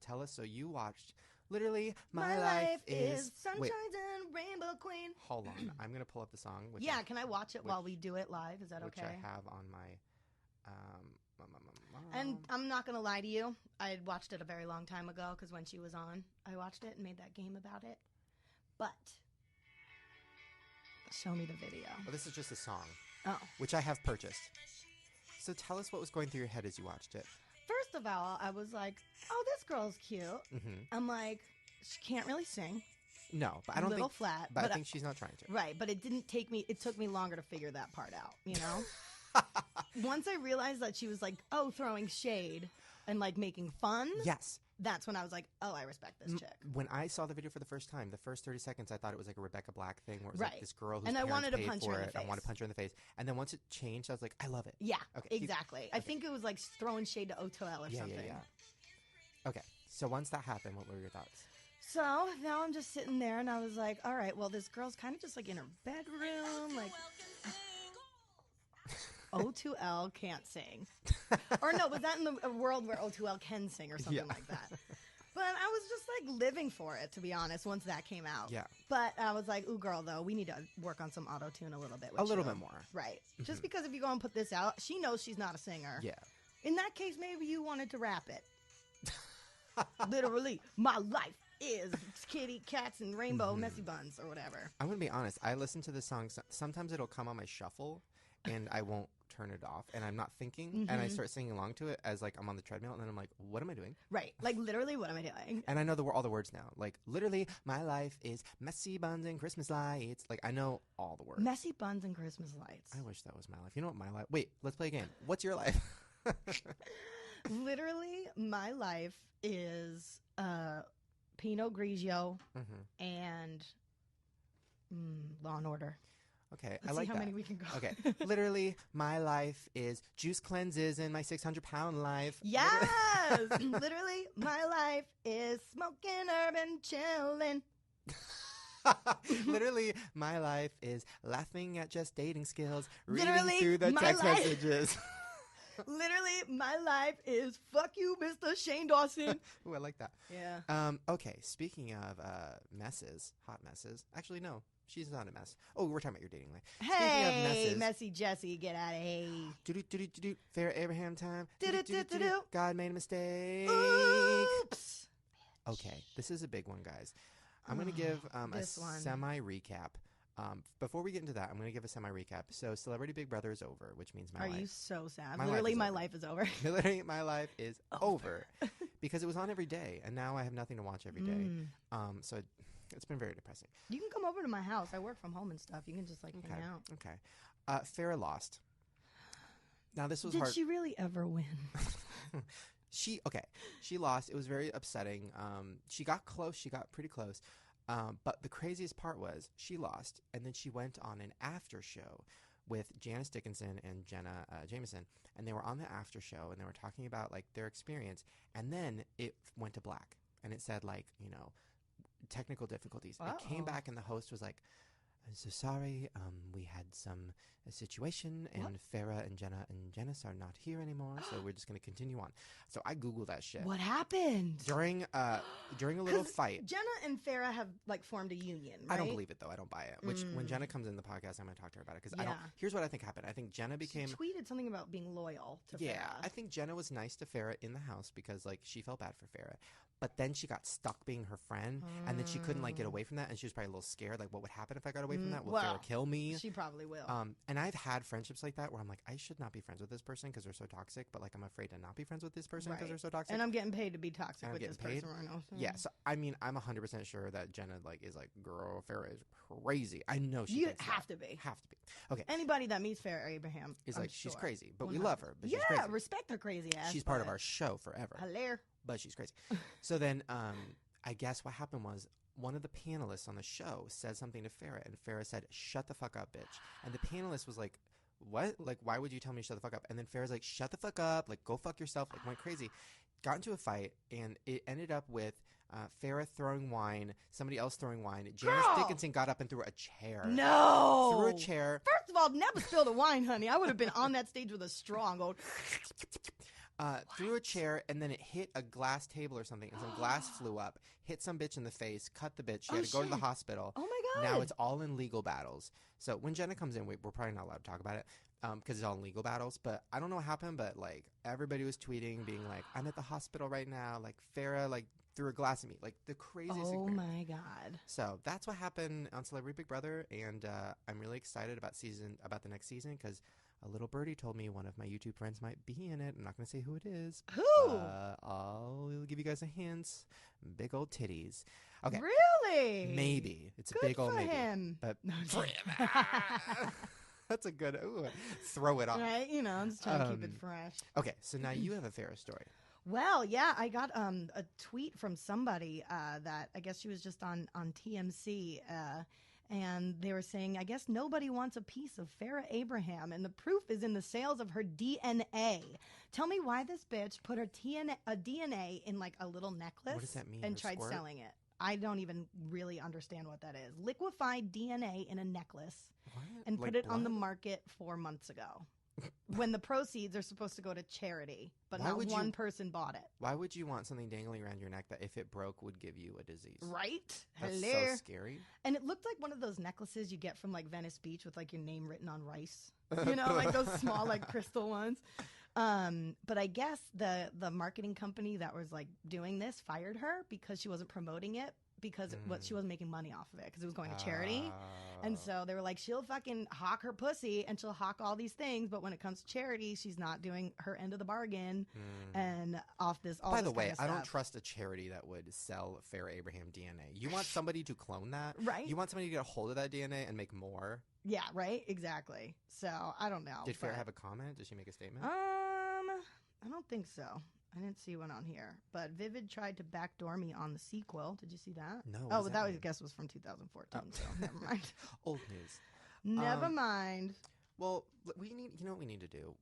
A: tell us. So you watched literally
B: My life is Sunshine and Rainbow Queen.
A: Hold on, I'm gonna pull up the song.
B: Can I watch it while we do it live? Is that okay?
A: Which I have on my.
B: And I'm not gonna lie to you. I had watched it a very long time ago because when she was on, I watched it and made that game about it. But show me the video.
A: Well, this is just a song.
B: Oh.
A: Which I have purchased. So tell us what was going through your head as you watched it.
B: First of all, I was like, oh, this girl's cute. Mm-hmm. I'm like, she can't really sing.
A: No, but I don't think...
B: flat.
A: But I think she's not trying to.
B: Right, but it took me longer to figure that part out, you know? Once I realized that she was like, throwing shade and like making fun.
A: Yes.
B: That's when I was like, oh, I respect this chick.
A: When I saw the video for the first time, the first 30 seconds, I thought it was like a Rebecca Black thing where it was like this girl whose parents paid for it. I wanted to punch her in the face. And then once it changed, I was like, I love it.
B: Yeah, okay, exactly. I think it was like throwing shade to Otoel or something.
A: Yeah. Okay, so once that happened, what were your thoughts?
B: So now I'm just sitting there and I was like, all right, well, this girl's kind of just like in her bedroom, like... O2L can't sing. Or no, was that in the world where O2L can sing or something like that? But I was just like living for it, to be honest, once that came out.
A: Yeah.
B: But I was like, ooh, girl, though, we need to work on some auto-tune a little bit.
A: A little bit more.
B: Right. Mm-hmm. Just because if you go and put this out, she knows she's not a singer.
A: Yeah.
B: In that case, maybe you wanted to rap it. Literally, my life is kitty, cats, and rainbow messy buns or whatever.
A: I'm going to be honest. I listen to this song. Sometimes it'll come on my shuffle, and I won't turn it off, and I'm not thinking, and I start singing along to it as like I'm on the treadmill, and then I'm like, what am I doing?
B: Right, like literally, what am I doing?
A: And I know all the words now. Like literally, my life is messy buns and Christmas lights. Like I know all the words.
B: Messy buns and Christmas lights.
A: I wish that was my life. You know what my life? Wait, let's play a game. What's your life?
B: Literally, my life is Pinot Grigio and Law and Order.
A: Okay,
B: Let's
A: I like
B: see how
A: that.
B: many we can go.
A: Okay, literally, my life is juice cleanses in my 600-pound life.
B: Yes, literally, my life is smoking herb and chilling.
A: Literally, my life is laughing at just dating skills,
B: literally,
A: reading through the text messages.
B: Literally, my life is fuck you, Mr. Shane Dawson.
A: Ooh, I like that.
B: Yeah.
A: Okay, speaking of messes, hot messes. Actually, no. She's not a mess. Oh, we're talking about your dating life.
B: Hey, messy Jessie, get out of here.
A: Fair Abraham time. God made a mistake.
B: Oops.
A: Okay, this is a big one, guys. I'm going to give a semi-recap. Before we get into that, I'm going to give a semi-recap. So, Celebrity Big Brother is over, which means my life.
B: Are you so sad? Literally, my life is over.
A: Literally, my life is over. Because it was on every day, and now I have nothing to watch every day. So, it's been very depressing.
B: You can come over to my house. I work from home and stuff. You can just hang out.
A: Okay. Farrah lost. Now this was hard.
B: Did she really ever win?
A: She lost. It was very upsetting. She got close. She got pretty close. But the craziest part was she lost, and then she went on an after show with Janice Dickinson and Jenna Jameson, and they were on the after show, and they were talking about like their experience, and then it went to black, and it said like, technical difficulties. It came back, and the host was like, I'm so sorry, we had some situation, and Farrah and Jenna and Janice are not here anymore, so we're just going to continue on. So I Googled that shit.
B: What happened?
A: During a little fight.
B: Jenna and Farrah have, like, formed a union, right?
A: I don't believe it, though. I don't buy it. Which, when Jenna comes in the podcast, I'm going to talk to her about it, because here's what I think happened. I think Jenna became...
B: She tweeted something about being loyal to Farrah.
A: I think Jenna was nice to Farrah in the house, because, like, she felt bad for Farrah. But then she got stuck being her friend, and then she couldn't, like, get away from that, and she was probably a little scared, like, what would happen if I got away from that? Will
B: well,
A: Farrah kill me?
B: She probably will.
A: And I've had friendships like that where I'm like, I should not be friends with this person because they're so toxic, but like I'm afraid to not be friends with this person because they're so toxic.
B: And I'm getting paid to be toxic with this person right now. So.
A: Yeah, so I mean, I'm 100% sure that Jenna like is like, girl, Farrah is crazy. I know she.
B: You have to be.
A: Have to be. Okay.
B: Anybody that meets Farrah Abraham
A: is
B: I'm
A: like,
B: sure.
A: she's crazy, but
B: 100.
A: we love her. But she's
B: yeah,
A: crazy.
B: respect her crazy ass.
A: She's part of our show forever.
B: Hilarious.
A: But she's crazy. So then, I guess what happened was one of the panelists on the show said something to Farrah, and Farrah said, "Shut the fuck up, bitch." And the panelist was like, "What? Like, why would you tell me to shut the fuck up?" And then Farrah's like, "Shut the fuck up! Like, go fuck yourself!" Like, went crazy. Got into a fight, and it ended up with Farrah throwing wine, somebody else throwing wine. Janice Dickinson got up and threw a chair.
B: No!
A: Threw a chair.
B: First of all, never spill the wine, honey. I would have been on that stage with a straw and going...
A: Threw a chair, and then it hit a glass table or something, and some glass flew up, hit some bitch in the face, cut the bitch. She had to go to the hospital.
B: Oh, my God.
A: Now it's all in legal battles. So when Jenna comes in, we're probably not allowed to talk about it because it's all in legal battles. But I don't know what happened, but, like, everybody was tweeting, being like, I'm at the hospital right now. Like, Farrah, like, threw a glass at me. Like, the craziest
B: Oh,
A: thing.
B: my God.
A: So that's what happened on Celebrity Big Brother, and I'm really excited about the next season because a little birdie told me one of my YouTube friends might be in it. I'm not going to say who it is.
B: Who?
A: I'll give you guys a hint. Big old titties. Okay.
B: Really?
A: Maybe. It's
B: Good
A: a big old
B: for
A: maybe.
B: him.
A: But that's a good, throw it off.
B: Right? You know, I'm just trying to keep it fresh.
A: Okay, so now you have a Farrah story.
B: Well, yeah, I got a tweet from somebody that I guess she was just on TMC, and they were saying, I guess nobody wants a piece of Farrah Abraham, and the proof is in the sales of her DNA. Tell me why this bitch put her DNA in like a little necklace
A: What does that mean?
B: and
A: A
B: tried
A: squirt?
B: selling it. I don't even really understand what that is. Liquefied DNA in a necklace
A: What?
B: and
A: Like
B: put it on the
A: blood?
B: market 4 months ago. When the proceeds are supposed to go to charity, but
A: Why
B: not
A: would
B: one
A: you-
B: person bought it.
A: Why would you want something dangling around your neck that if it broke would give you a disease?
B: Right?
A: That's
B: Hello.
A: so scary.
B: And it looked like one of those necklaces you get from like Venice Beach with like your name written on rice. You know, like those small like crystal ones. But I guess the marketing company that was like doing this fired her because she wasn't promoting it because she wasn't making money off of it because it was going to charity. And so they were like, she'll fucking hawk her pussy and she'll hawk all these things, but when it comes to charity, she's not doing her end of the bargain and off this all
A: By
B: this
A: the way,
B: kind of
A: I don't
B: stuff.
A: trust a charity that would sell Farrah Abraham DNA. You want somebody to clone that?
B: Right.
A: You want somebody to get a hold of that DNA and make more?
B: Yeah, right? Exactly. So I don't know.
A: Did Farrah
B: but-
A: have a comment? Did she make a statement?
B: I don't think so. I didn't see one on here. But Vivid tried to backdoor me on the sequel. Did you see that?
A: No.
B: Oh, that was, I guess was from 2014. So never mind.
A: Old news.
B: Never mind.
A: Well, we need. You know what we need to do?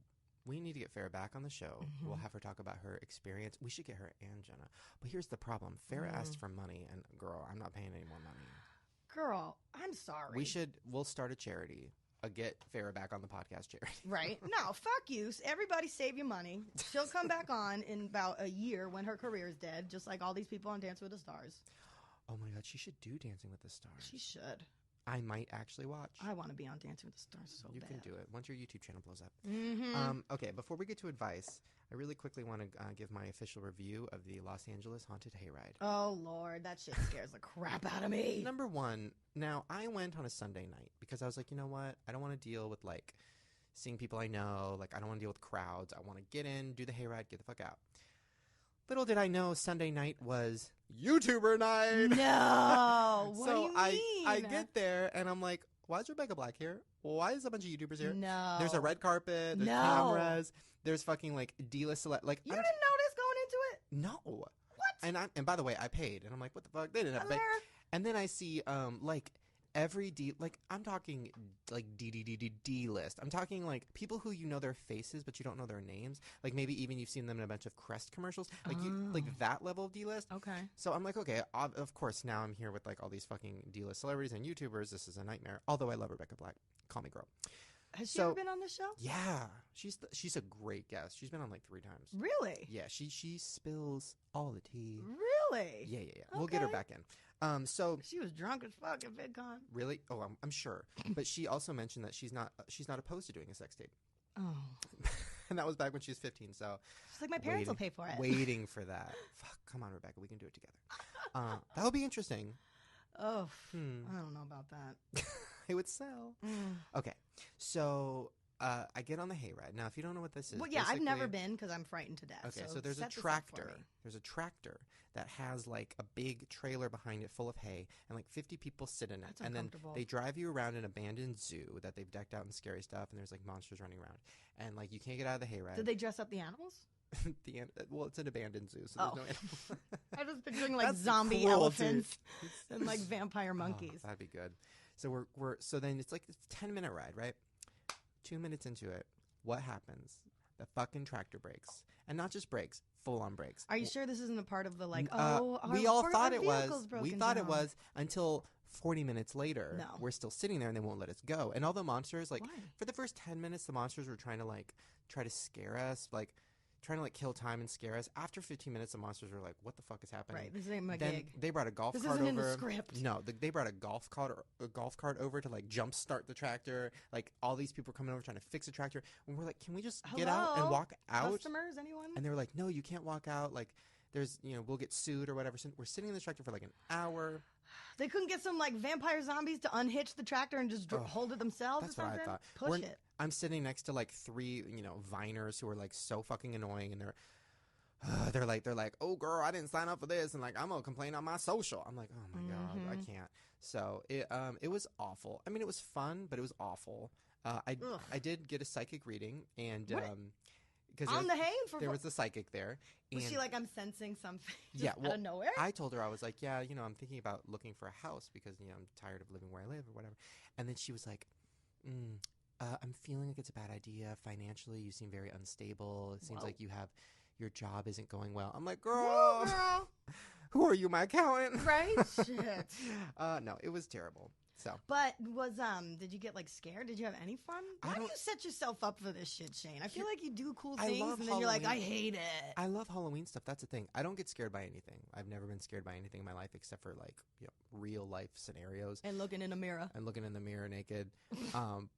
A: We need to get Farrah back on the show. We'll have her talk about her experience. We should get her and Jenna. But here's the problem. Farrah asked for money, and girl, I'm not paying any more money.
B: Girl, I'm sorry.
A: We'll start a charity. Get Farrah back on the podcast charity.
B: Right? No, fuck you. Everybody save your money. She'll come back on in about a year when her career is dead, just like all these people on Dance with the Stars.
A: Oh my God, she should do Dancing with the Stars.
B: She should.
A: I might actually watch.
B: I want to be on Dancing with the Stars so
A: You
B: bad.
A: can do it once your YouTube channel blows up.
B: Mm-hmm.
A: Okay, before we get to advice, I really quickly want to give my official review of the Los Angeles Haunted Hayride.
B: Oh, Lord, that shit scares the crap out of me.
A: Number one, now I went on a Sunday night because I was like, you know what? I don't want to deal with like seeing people I know. Like, I don't want to deal with crowds. I want to get in, do the hayride, get the fuck out. Little did I know Sunday night was YouTuber night.
B: No. What
A: So
B: do you mean?
A: I get there and I'm like, why is Rebecca Black here? Why is a bunch of YouTubers here?
B: No.
A: There's a red carpet. There's
B: No.
A: cameras. There's fucking like D-list select. Like
B: You didn't notice going into it?
A: no.
B: What?
A: And by the way, I paid and I'm like, what the fuck? They didn't have to pay.
B: Hello?
A: And then I see like every I'm talking like D list. I'm talking like people who you know their faces but you don't know their names. Like maybe even you've seen them in a bunch of Crest commercials. Like like that level of D list.
B: Okay.
A: So I'm like, okay, of course now I'm here with like all these fucking D list celebrities and YouTubers. This is a nightmare. Although I love Rebecca Black. Call me girl.
B: Has she
A: So-
B: ever been on the show?
A: Yeah, she's a great guest. She's been on like 3 times.
B: Really?
A: Yeah, she spills all the tea.
B: Really?
A: Yeah. We'll get her
B: Okay.
A: back in. So
B: She was drunk as fuck at VidCon.
A: really, oh, I'm sure. But she also mentioned that she's not opposed to doing a sex tape,
B: Oh.
A: and that was back when she was 15. So
B: She's like, my parents will pay for it.
A: waiting for that. Fuck, come on, Rebecca, we can do it together. That would be interesting.
B: Oh,
A: Hmm.
B: I don't know about that.
A: I would sell. Okay, so I get on the hayride. Now, if you don't know what this is,
B: well, yeah, I've never been because I'm frightened to death.
A: Okay, so there's a tractor. There's a tractor that has like a big trailer behind it full of hay, and like 50 people sit in it.
B: That's
A: and then they drive you around an abandoned zoo that they've decked out in scary stuff, and there's like monsters running around, and like you can't get out of the hayride.
B: Did they dress up the animals?
A: Well, it's an abandoned zoo, so there's no animals.
B: I was picturing like zombie elephants and like vampire monkeys.
A: That'd be good. So so then it's like a 10-minute ride, right? 2 minutes into it, what happens? The fucking tractor brakes, and not just brakes, full on brakes.
B: Are you sure this isn't a part of the like?
A: We all thought it was. We thought it was until 40 minutes later.
B: No.
A: We're still sitting there and they won't let us go. And all the monsters, like
B: Why?
A: for the first 10 minutes, the monsters were trying to scare us, like trying to like kill time and scare us. After 15 minutes, the monsters were like, "What the fuck is happening?"
B: Right, this ain't my
A: then
B: gig.
A: They brought a golf
B: this
A: cart
B: isn't
A: over.
B: in the script.
A: No, they brought a golf cart over to like jumpstart the tractor. Like all these people were coming over trying to fix the tractor, and we're like, "Can we just get out and walk out?"
B: Customers, anyone?
A: And they were like, "No, you can't walk out. Like, there's we'll get sued or whatever." So we're sitting in the tractor for like an hour.
B: They couldn't get some like vampire zombies to unhitch the tractor and just hold it themselves.
A: That's
B: or
A: what I
B: something?
A: thought.
B: Push it.
A: I'm sitting next to like 3 viners who are like so fucking annoying, and they're like, "Oh girl, I didn't sign up for this," and like I'm gonna complain on my social. I'm like, "Oh my god, I can't." So it was awful. I mean, it was fun, but it was awful. I did get a psychic reading, and because
B: on the hay
A: there was a psychic there.
B: Was
A: and
B: she like, "I'm sensing something"?
A: Well,
B: out of nowhere.
A: I told her, I was like, "Yeah, I'm thinking about looking for a house because I'm tired of living where I live or whatever." And then she was like, "I'm feeling like it's a bad idea financially. You seem very unstable. It seems like your job isn't going well." I'm like, girl. Who are you, my accountant?
B: Right? Shit.
A: No, it was terrible. So,
B: but did you get like scared? Did you have any fun? Why do you set yourself up for this shit, Shane? I feel like you do cool things and then you're like, I hate it.
A: I love Halloween stuff. That's the thing. I don't get scared by anything. I've never been scared by anything in my life except for like real life scenarios.
B: And looking in a mirror.
A: And looking in the mirror naked.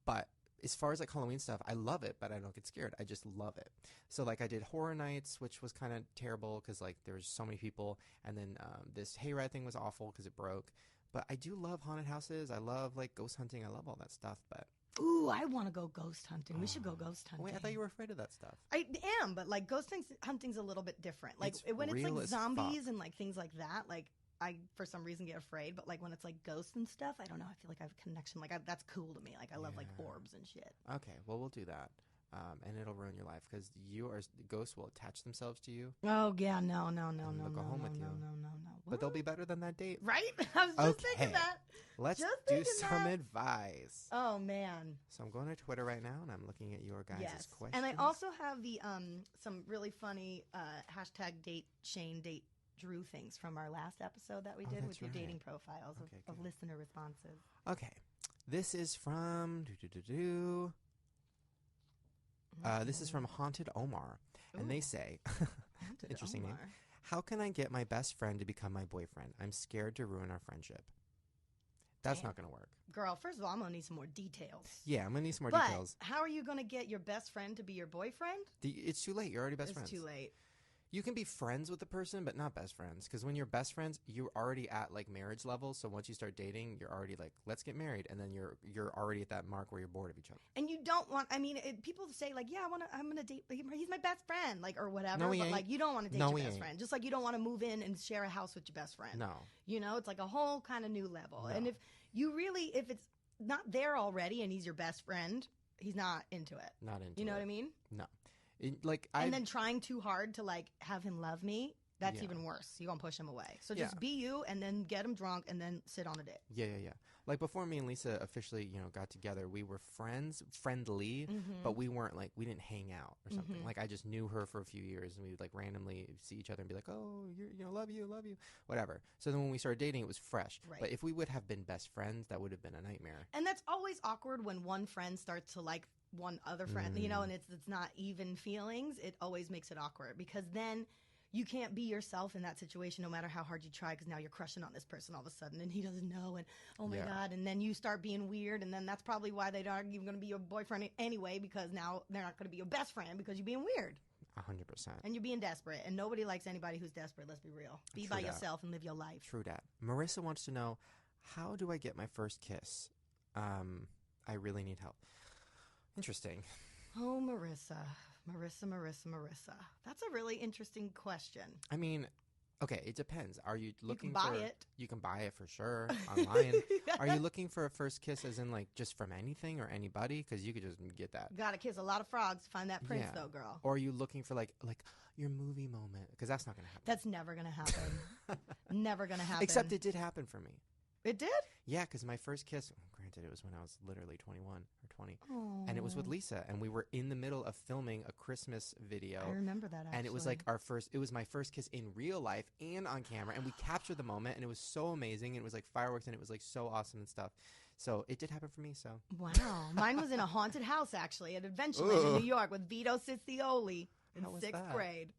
A: But as far as like Halloween stuff, I love it, but I don't get scared. I just love it. So like I did horror nights, which was kind of terrible because like there was so many people, and then this hayride thing was awful because it broke. But I do love haunted houses. I love like ghost hunting. I love all that stuff. But
B: ooh, I want to go ghost hunting. We should go ghost hunting.
A: Wait, I thought you were afraid of that stuff.
B: I am, but like ghost hunting's a little bit different. Like when it's like zombies and like things like that, like I for some reason get afraid. But like when it's like ghosts and stuff, I don't know. I feel like I have a connection. Like that's cool to me. Like I love like orbs and shit.
A: Okay, well we'll do that. And it'll ruin your life because ghosts will attach themselves to you.
B: Oh yeah, no.
A: They'll go home with you.
B: No.
A: But they'll be better than that date,
B: right? I was just thinking that.
A: Let's do some advice.
B: Oh man!
A: So I'm going to Twitter right now and I'm looking at your guys' questions.
B: And I also have the some really funny hashtag date Shane date Drew things from our last episode that we did with your dating profiles of listener responses.
A: Okay, this is from this is from Haunted Omar, and they say, interesting name. How can I get my best friend to become my boyfriend? I'm scared to ruin our friendship. That's not going to work.
B: Girl, first of all, I'm going to need some more details.
A: Yeah, I'm going to need some more details.
B: How are you going to get your best friend to be your boyfriend?
A: It's too late. You're already best friends.
B: It's too late.
A: You can be friends with the person, but not best friends. Because when you're best friends, you're already at like marriage level. So once you start dating, you're already like, let's get married, and then you're already at that mark where you're bored of each other.
B: And you don't want. I mean, people say like, yeah, I'm gonna date. He's my best friend, like or whatever.
A: No, he
B: but
A: ain't.
B: like, you don't want to date your best friend. Just like you don't want to move in and share a house with your best friend.
A: No.
B: It's like a whole kind of new level.
A: No.
B: And if it's not there already, and he's your best friend, he's not into it.
A: Not into it.
B: You know what I mean?
A: No.
B: And then trying too hard to like have him love me, that's even worse. You're gonna push him away. So just be you, and then get him drunk, and then sit on a dick.
A: Yeah. Like before me and Lisa officially, got together, we were friendly, but we weren't like, we didn't hang out or something. Like I just knew her for a few years, and we would like randomly see each other and be like, oh, love you, whatever. So then when we started dating, it was fresh.
B: Right.
A: But if we would have been best friends, that would have been a nightmare.
B: And that's always awkward when one friend starts to like one other friend, and it's not even feelings. It always makes it awkward because then you can't be yourself in that situation no matter how hard you try, because now you're crushing on this person all of a sudden and he doesn't know, and oh my God, and then you start being weird, and then that's probably why they aren't even going to be your boyfriend anyway, because now they're not going to be your best friend because you're being weird.
A: 100%.
B: And you're being desperate, and nobody likes anybody who's desperate, let's be real. Be by yourself and live your life.
A: True that. Marissa wants to know, how do I get my first kiss? I really need help. Interesting.
B: Oh, Marissa. That's a really interesting question.
A: I mean, okay, it depends. Are you looking
B: buy it.
A: You can buy it for sure online. Are you looking for a first kiss as in like just from anything or anybody? Because you could just get that.
B: Gotta kiss a lot of frogs to find that prince, though, girl.
A: Or are you looking for like your movie moment? Because that's not going to happen.
B: That's never going to happen. Never going to happen.
A: Except it did happen for me.
B: It did?
A: Yeah, because my first kiss, granted, it was when I was literally 21 or 20.
B: Aww.
A: And it was with Lisa. And we were in the middle of filming a Christmas video.
B: I remember that, actually.
A: And it was like it was my first kiss in real life and on camera. And we captured the moment. And it was so amazing. And it was like fireworks. And it was like so awesome and stuff. So it did happen for me, so.
B: Wow. Mine was in a haunted house, actually, at Adventureland in New York with Vito Ciccioli in 6th grade.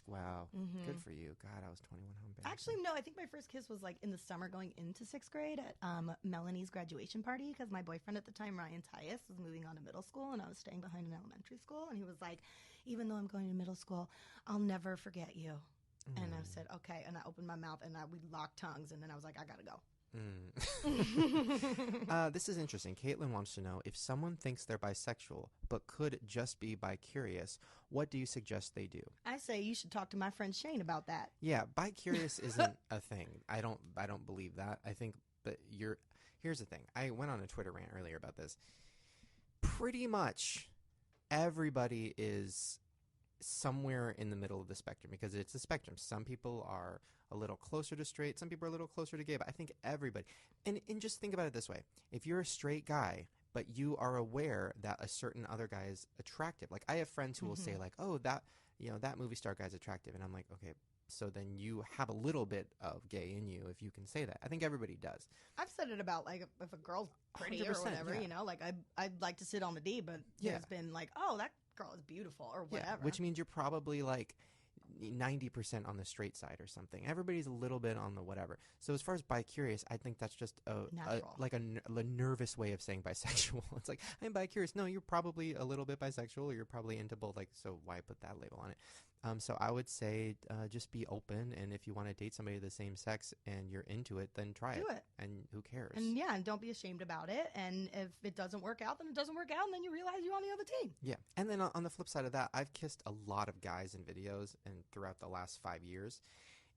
A: Wow. Mm-hmm. Good for you. God, I was 21. How embarrassing.
B: Actually, no, I think my first kiss was like in the summer going into 6th grade at Melanie's graduation party because my boyfriend at the time, Ryan Tyus, was moving on to middle school and I was staying behind in elementary school. And he was like, even though I'm going to middle school, I'll never forget you. Mm. And I said, okay. And I opened my mouth and we locked tongues. And then I was like, I got to go.
A: This is interesting. Caitlin wants to know, if someone thinks they're bisexual but could just be bi-curious, what do you suggest they do?
B: I say you should talk to my friend Shane about that.
A: Yeah, bi-curious isn't a thing. I don't believe that. I think that here's the thing. I went on a Twitter rant earlier about this. Pretty much everybody is somewhere in the middle of the spectrum because it's a spectrum. Some people are a little closer to straight, some people are a little closer to gay, but I think everybody, and just think about it this way. If you're a straight guy, but you are aware that a certain other guy is attractive, like I have friends who will say like, oh, that movie star guy's attractive, and I'm like, okay, so then you have a little bit of gay in you if you can say that. I think everybody does.
B: I've said it about like if a girl's pretty or whatever,
A: yeah.
B: Like I'd like to sit on the D, but there's been like, oh, that girl is beautiful or whatever.
A: Yeah, which means you're probably like 90% on the straight side or something. Everybody's a little bit on the whatever. So as far as bi-curious, I think that's just a nervous way of saying bisexual. It's like, I'm bi-curious. No, you're probably a little bit bisexual or you're probably into both. Like, so why put that label on it? So I would say just be open, and if you want to date somebody of the same sex and you're into it, then try it.
B: Do it.
A: And who cares?
B: And yeah, and don't be ashamed about it. And if it doesn't work out, then it doesn't work out, and then you realize you're on the other team.
A: Yeah. And then on the flip side of that, I've kissed a lot of guys in videos and throughout the last 5 years,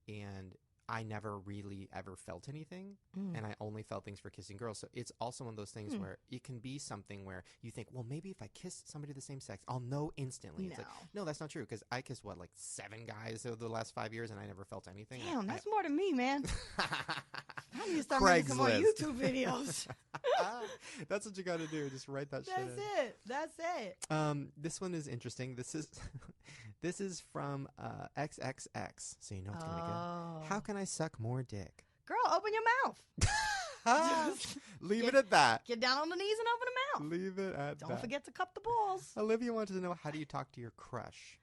A: and I never really ever felt anything, and I only felt things for kissing girls. So it's also one of those things where it can be something where you think, well, maybe if I kiss somebody of the same sex, I'll know instantly.
B: No.
A: It's like, no, that's not true, because I kissed, like 7 guys over the last 5 years, and I never felt anything.
B: Damn, that's more than me, man. I need to start making some more YouTube videos.
A: That's what you got to do. Just write that shit in.
B: That's it.
A: This one is interesting. This is from XXX, so you know it's going to get. How can I suck more dick?
B: Girl, open your mouth.
A: Leave it at that.
B: Get down on the knees and open the mouth.
A: Leave it at that.
B: Don't forget to cup the balls.
A: Olivia wanted to know, how do you talk to your crush?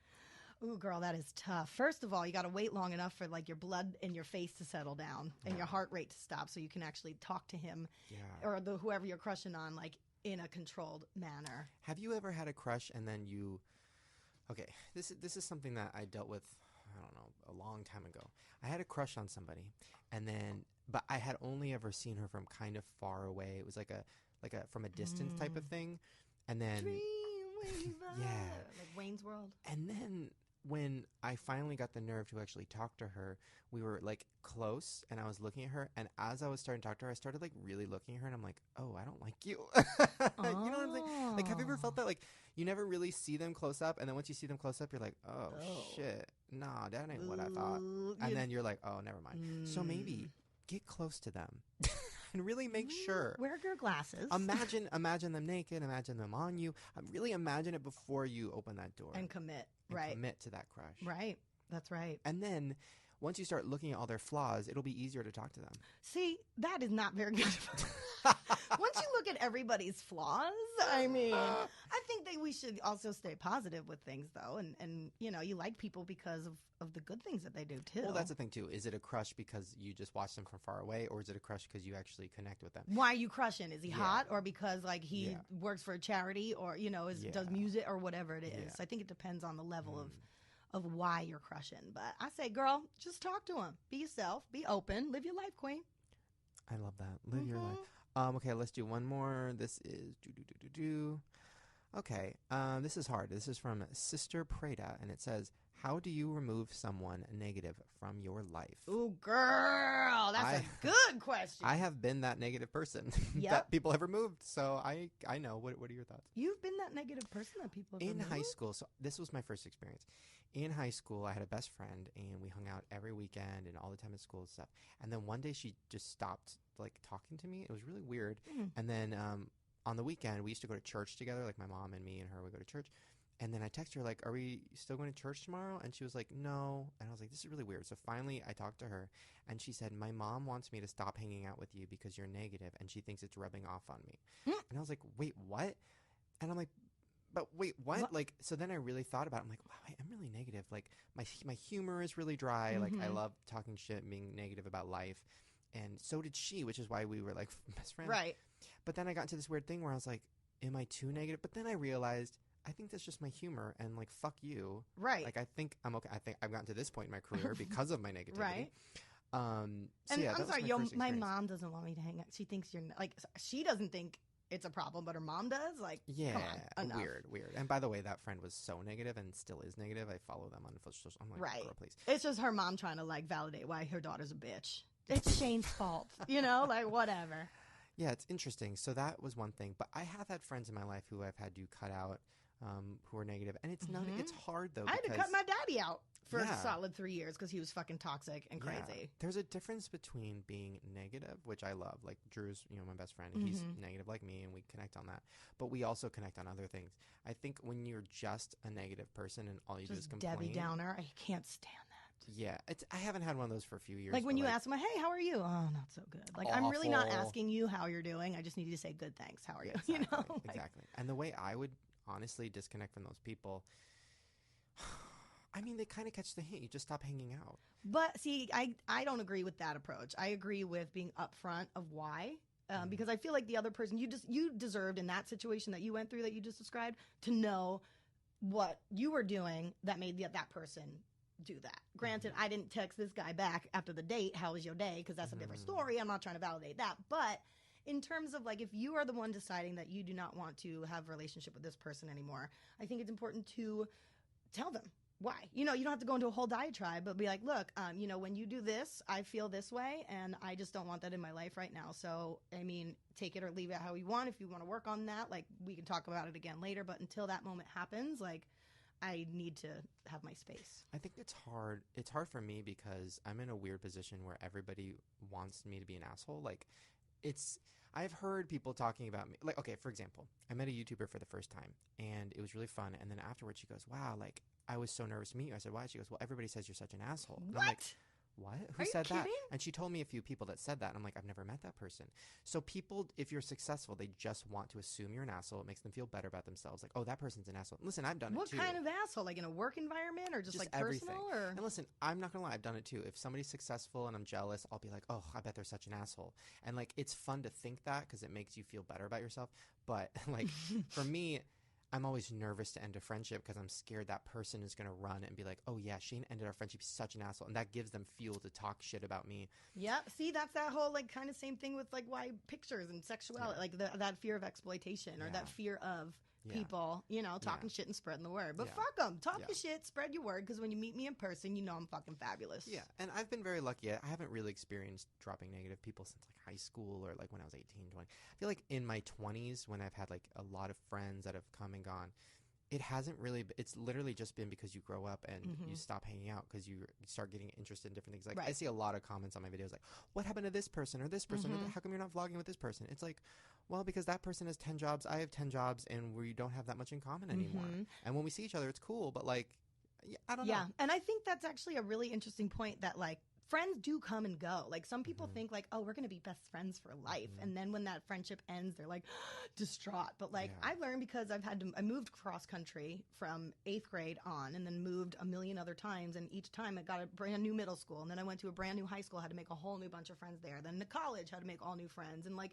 B: Ooh, girl, that is tough. First of all, you got to wait long enough for like your blood in your face to settle down and your heart rate to stop so you can actually talk to him or whoever you're crushing on, like in a controlled manner.
A: Have you ever had a crush and then you... Okay, this is something that I dealt with, I don't know, a long time ago. I had a crush on somebody, but I had only ever seen her from kind of far away. It was like a from a distance type of thing, and then
B: like Wayne's World.
A: And then when I finally got the nerve to actually talk to her, we were like close, and I was looking at her, and as I was starting to talk to her, I started like really looking at her, and I'm like, oh, I don't like you. You know what I'm saying? Like, have you ever felt that? Like, you never really see them close up, and then once you see them close up, you're like, oh. Shit, nah, that ain't what I thought. And then you're like, oh, never mind. So maybe get close to them and really make sure.
B: Wear your glasses.
A: Imagine them naked. Imagine them on you. Really imagine it before you open that door.
B: And commit.
A: Commit to that crush.
B: Right. That's right.
A: And then once you start looking at all their flaws, it'll be easier to talk to them.
B: See, that is not very good. Once you look at everybody's flaws, I mean, I think that we should also stay positive with things, though. And you know, you like people because of the good things that they do, too.
A: Well, that's the thing, too. Is it a crush because you just watch them from far away, or is it a crush because you actually connect with them?
B: Why are you crushing? Is he hot, or because, like, he works for a charity, or, you know, does music, or whatever it is? Yeah. I think it depends on the level of why you're crushing. But I say, girl, just talk to him. Be yourself. Be open. Live your life, queen.
A: I love that. Live your life. Okay, let's do one more. This is Okay, this is hard. This is from Sister Prada, and it says, how do you remove someone negative from your life?
B: Ooh, girl, that's a good question.
A: I have been that negative person that people have removed, so I know. What are your thoughts?
B: You've been that negative person that people have removed?
A: In high school, so this was my first experience. In high school, I had a best friend, and we hung out every weekend and all the time at school and stuff. And then one day she just stopped, like, talking to me. It was really weird. And then on the weekend, we used to go to church together, like my mom and me and her would go to church. And then I texted her, like, are we still going to church tomorrow? And she was like, no. And I was like, this is really weird. So finally I talked to her, and she said, my mom wants me to stop hanging out with you because you're negative, and she thinks it's rubbing off on me. And I was like, wait, what? And I'm like, but wait, what? Like, so then I really thought about it. I'm like, wow, I am really negative. Like, my humor is really dry. Like, I love talking shit and being negative about life. And so did she, which is why we were, like, best friends.
B: Right.
A: But then I got into this weird thing where I was like, am I too negative? But then I realized, I think that's just my humor, and, like, fuck you.
B: Right.
A: Like, I think I'm okay. I think I've gotten to this point in my career because of my negativity.
B: Right.
A: So
B: and
A: yeah,
B: I'm sorry, my
A: mom.
B: mom doesn't want me to hang out. She thinks you're, like, she doesn't think it's a problem, but her mom does. Like,
A: yeah,
B: come on, enough.
A: weird. And by the way, that friend was so negative and still is negative. I follow them on social. I'm like,
B: right.
A: girl, please.
B: It's just her mom trying to, like, validate why her daughter's a bitch. It's Shane's fault, you know, like, whatever.
A: Yeah, it's interesting. So that was one thing. But I have had friends in my life who I've had to cut out, who are negative. And it's not, it's hard, though.
B: I had to cut my daddy out for a
A: Yeah.
B: solid 3 years because he was fucking toxic and crazy.
A: Yeah. There's a difference between being negative, which I love. Like, Drew's, my best friend, and he's negative like me, and we connect on that. But we also connect on other things. I think when you're just a negative person and all you do is complain.
B: Debbie Downer. I can't stand that.
A: Yeah, I haven't had one of those for a few years.
B: Like when you ask them, hey, how are you? Oh, not so good. Like, I'm really not asking you how you're doing. I just need you to say good thanks. How are you?
A: Exactly,
B: you know? Like,
A: exactly. And the way I would honestly disconnect from those people, I mean, they kind of catch the hint. You just stop hanging out.
B: But see, I don't agree with that approach. I agree with being upfront of why. Because I feel like the other person, you deserved in that situation that you went through that you just described to know what you were doing that made that person do that. Granted, I didn't text this guy back after the date, how was your day? Because that's a different story. I'm not trying to validate that. But in terms of, like, if you are the one deciding that you do not want to have a relationship with this person anymore, I think it's important to tell them why. You don't have to go into a whole diatribe, but be like, look, when you do this, I feel this way, and I just don't want that in my life right now. So, I mean, take it or leave it how you want. If you want to work on that, like, we can talk about it again later. But until that moment happens, like, I need to have my space.
A: I think it's hard. It's hard for me because I'm in a weird position where everybody wants me to be an asshole. Like, I've heard people talking about me. Like, okay, for example, I met a YouTuber for the first time, and it was really fun. And then afterwards, she goes, wow, like, I was so nervous to meet you. I said, why? She goes, well, everybody says you're such an asshole. And I'm like, what? Who said that? And she told me a few people that said that. And I'm like, I've never met that person. So people, if you're successful, they just want to assume you're an asshole. It makes them feel better about themselves. Like, oh, that person's an asshole. Listen, I've done it too.
B: What kind of asshole? Like in a work environment or just like
A: everything.
B: personal? Or?
A: And listen, I'm not going to lie. I've done it too. If somebody's successful and I'm jealous, I'll be like, oh, I bet they're such an asshole. And like, it's fun to think that because it makes you feel better about yourself. But like, for me, I'm always nervous to end a friendship because I'm scared that person is going to run and be like, oh, yeah, Shane ended our friendship. He's such an asshole. And that gives them fuel to talk shit about me.
B: Yeah. See, that's that whole like kind of same thing with like why pictures and sexuality, like that fear of exploitation or that fear of people, talking shit and spreading the word. But fuck them. Talk your shit, spread your word, because when you meet me in person, I'm fucking fabulous.
A: Yeah. And I've been very lucky. I haven't really experienced dropping negative people since like high school or like when I was 18, 20. I feel like in my 20s when I've had like a lot of friends that have come and gone, it hasn't really, it's literally just been because you grow up and you stop hanging out because you start getting interested in different things. Like I see a lot of comments on my videos like, what happened to this person or this person? Or how come you're not vlogging with this person? It's like, well, because that person has 10 jobs, I have 10 jobs, and we don't have that much in common anymore. And when we see each other, it's cool, but like, I don't know.
B: Yeah, and I think that's actually a really interesting point that like, friends do come and go. Like some people think like, oh, we're going to be best friends for life. And then when that friendship ends, they're like distraught. But like I've learned because I moved cross country from 8th grade on and then moved a million other times. And each time I got a brand new middle school. And then I went to a brand new high school, had to make a whole new bunch of friends there. Then to college, had to make all new friends. And like,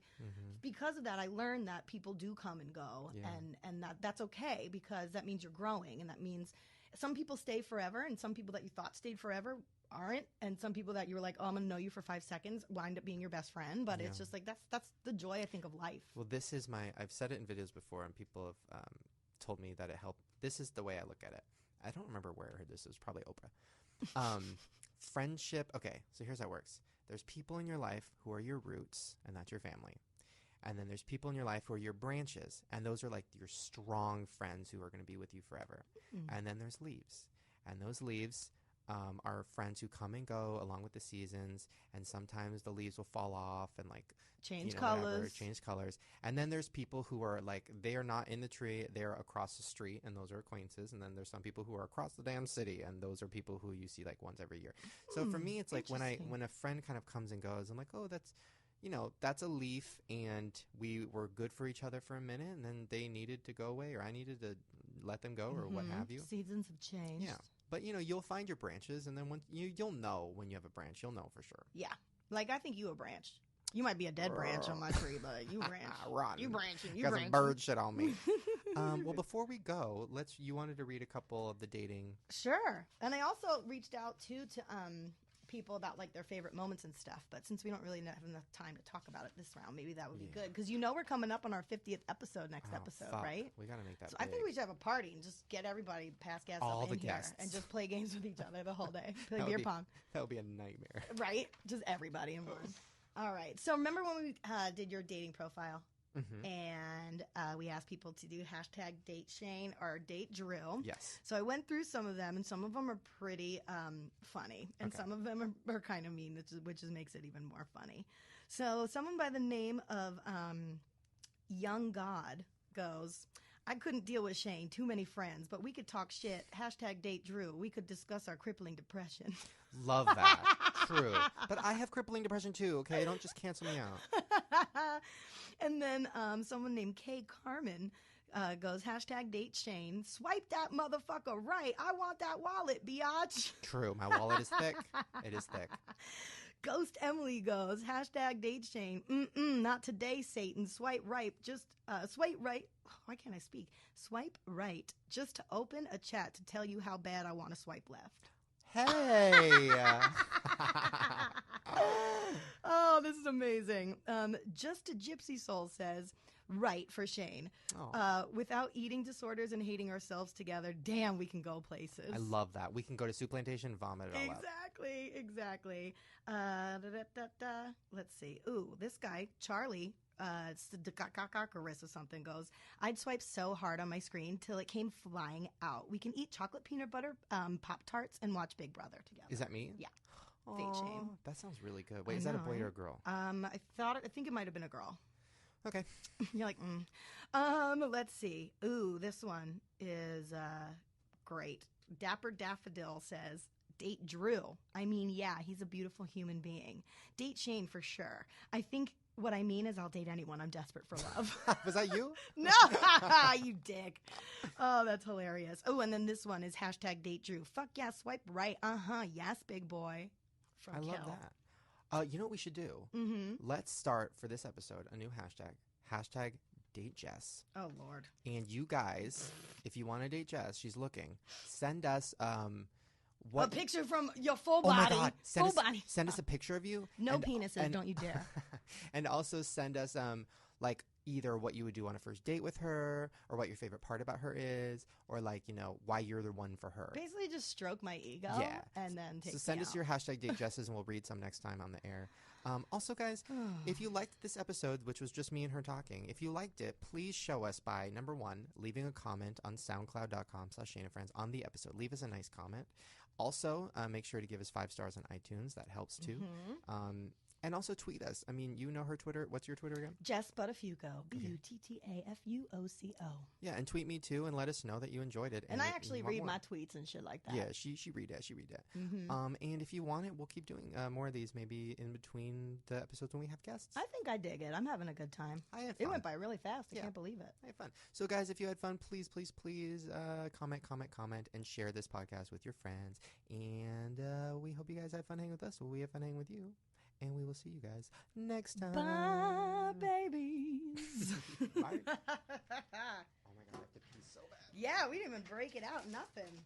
B: because of that, I learned that people do come and go and that's okay because that means you're growing. And that means some people stay forever and some people that you thought stayed forever aren't, and some people that you were like, oh, I'm gonna know you for 5 seconds, wind up being your best friend. But it's just like that's the joy, I think, of life.
A: Well, this is I've said it in videos before, and people have told me that it helped. This is the way I look at it. I don't remember where I heard this. It was probably Oprah. Friendship. Okay, so here's how it works. There's people in your life who are your roots, and that's your family. And then there's people in your life who are your branches, and those are like your strong friends who are going to be with you forever. And then there's leaves, and those leaves are friends who come and go along with the seasons, and sometimes the leaves will fall off and like
B: change colors.
A: And then there's people who are like, they are not in the tree, they're across the street, and those are acquaintances. And then there's some people who are across the damn city, and those are people who you see like once every year. So for me, it's like when a friend kind of comes and goes, I'm like, oh, that's a leaf, and we were good for each other for a minute, and then they needed to go away, or I needed to let them go, or what have you.
B: Seasons have changed.
A: Yeah. But, you'll find your branches, and then when you'll know when you have a branch. You'll know for sure.
B: Yeah. Like, I think you a branch. You might be a dead branch on my tree, but you branch.
A: Rotten.
B: You branching. You
A: got
B: branching.
A: some bird shit on me. Well, before we go, you wanted to read a couple of the dating.
B: Sure. And I also reached out, too, to people about, like, their favorite moments and stuff. But since we don't really have enough time to talk about it this round, maybe that would be good. Because we're coming up on our 50th episode next episode,
A: fuck.
B: right?
A: We got to make that
B: So
A: big.
B: I think we should have a party and just get everybody past gas
A: All
B: up
A: the
B: in here
A: guests.
B: and just play games with each other the whole day. Play
A: That
B: beer
A: would be-
B: pong.
A: That would be a nightmare.
B: Right? Just everybody in one. All right. So remember when we did your dating profile?
A: Mm-hmm.
B: And we asked people to do hashtag date Shane or date Drew.
A: Yes.
B: So I went through some of them, and some of them are pretty funny, and some of them are kind of mean, which makes it even more funny. So someone by the name of Young God goes, I couldn't deal with Shane, too many friends, but we could talk shit. Hashtag date Drew. We could discuss our crippling depression.
A: Love that. True. But I have crippling depression too, okay? Don't just cancel me out.
B: And then someone named Kay Carmen goes, hashtag date Shane. Swipe that motherfucker right. I want that wallet, biatch.
A: True. My wallet is thick. It is thick.
B: Ghost Emily goes, hashtag date Shane. Not today, Satan. Swipe right. Just swipe right. Why can't I speak? Swipe right. Just to open a chat to tell you how bad I want to swipe left.
A: Hey.
B: Oh, this is amazing. Just a Gypsy Soul says, right for Shane. Without eating disorders and hating ourselves together, damn, we can go places.
A: I love that. We can go to Soup Plantation, vomit it all out.
B: Exactly. Let's see. Ooh, this guy, Charlie, Carissa or something goes, I'd swipe so hard on my screen till it came flying out. We can eat chocolate peanut butter Pop-Tarts and watch Big Brother together.
A: Is that me?
B: Yeah. Date Shane.
A: That sounds really good. Wait, is that a boy or a girl?
B: I think it might have been a girl.
A: Okay.
B: You're like, let's see. Ooh, this one is great. Dapper Daffodil says, date Drew. I mean, yeah, he's a beautiful human being. Date Shane for sure. I think what I mean is I'll date anyone. I'm desperate for love.
A: Was that you?
B: No, you dick. Oh, that's hilarious. Oh, and then this one is hashtag date Drew. Fuck yeah, swipe right. Yes, big boy.
A: I love that. You know what we should do? Mm-hmm. Let's start for this episode a new hashtag. Hashtag date Jess.
B: Oh, Lord.
A: And you guys, if you want to date Jess, she's looking. Send us
B: a picture from your full body.
A: Oh my God.
B: Body.
A: Send us a picture of you.
B: No penises, don't you dare.
A: And also send us like either what you would do on a first date with her, or what your favorite part about her is, or like, why you're the one for her.
B: Basically just stroke my ego.
A: Yeah.
B: And then take
A: So send
B: me
A: us
B: out.
A: your hashtag date Jesses, and we'll read some next time on the air. Also, guys, if you liked this episode, which was just me and her talking, if you liked it, please show us by, number one, leaving a comment on soundcloud.com/ShaneandFriends on the episode. Leave us a nice comment. Also, make sure to give us 5 stars on iTunes. That helps too. Mm-hmm. And also tweet us. I mean, you know her Twitter. What's your Twitter again?
B: Jess Buttafuoco. Buttafuoco.
A: Yeah, and tweet me too, and let us know that you enjoyed it.
B: And I actually read my tweets and shit like that.
A: Yeah, she read it.
B: Mm-hmm.
A: And if you want it, we'll keep doing more of these, maybe in between the episodes when we have guests.
B: I think I dig it. I'm having a good time.
A: I had fun.
B: It went by really fast. I can't believe it.
A: I had fun. So, guys, if you had fun, please comment, and share this podcast with your friends. And we hope you guys had fun hanging with us. Well, we have fun hanging with you. And we will see you guys next time.
B: Bye, babies.
A: Bye. Oh, my God. I have to pee so bad.
B: Yeah, we didn't even break it out. Nothing.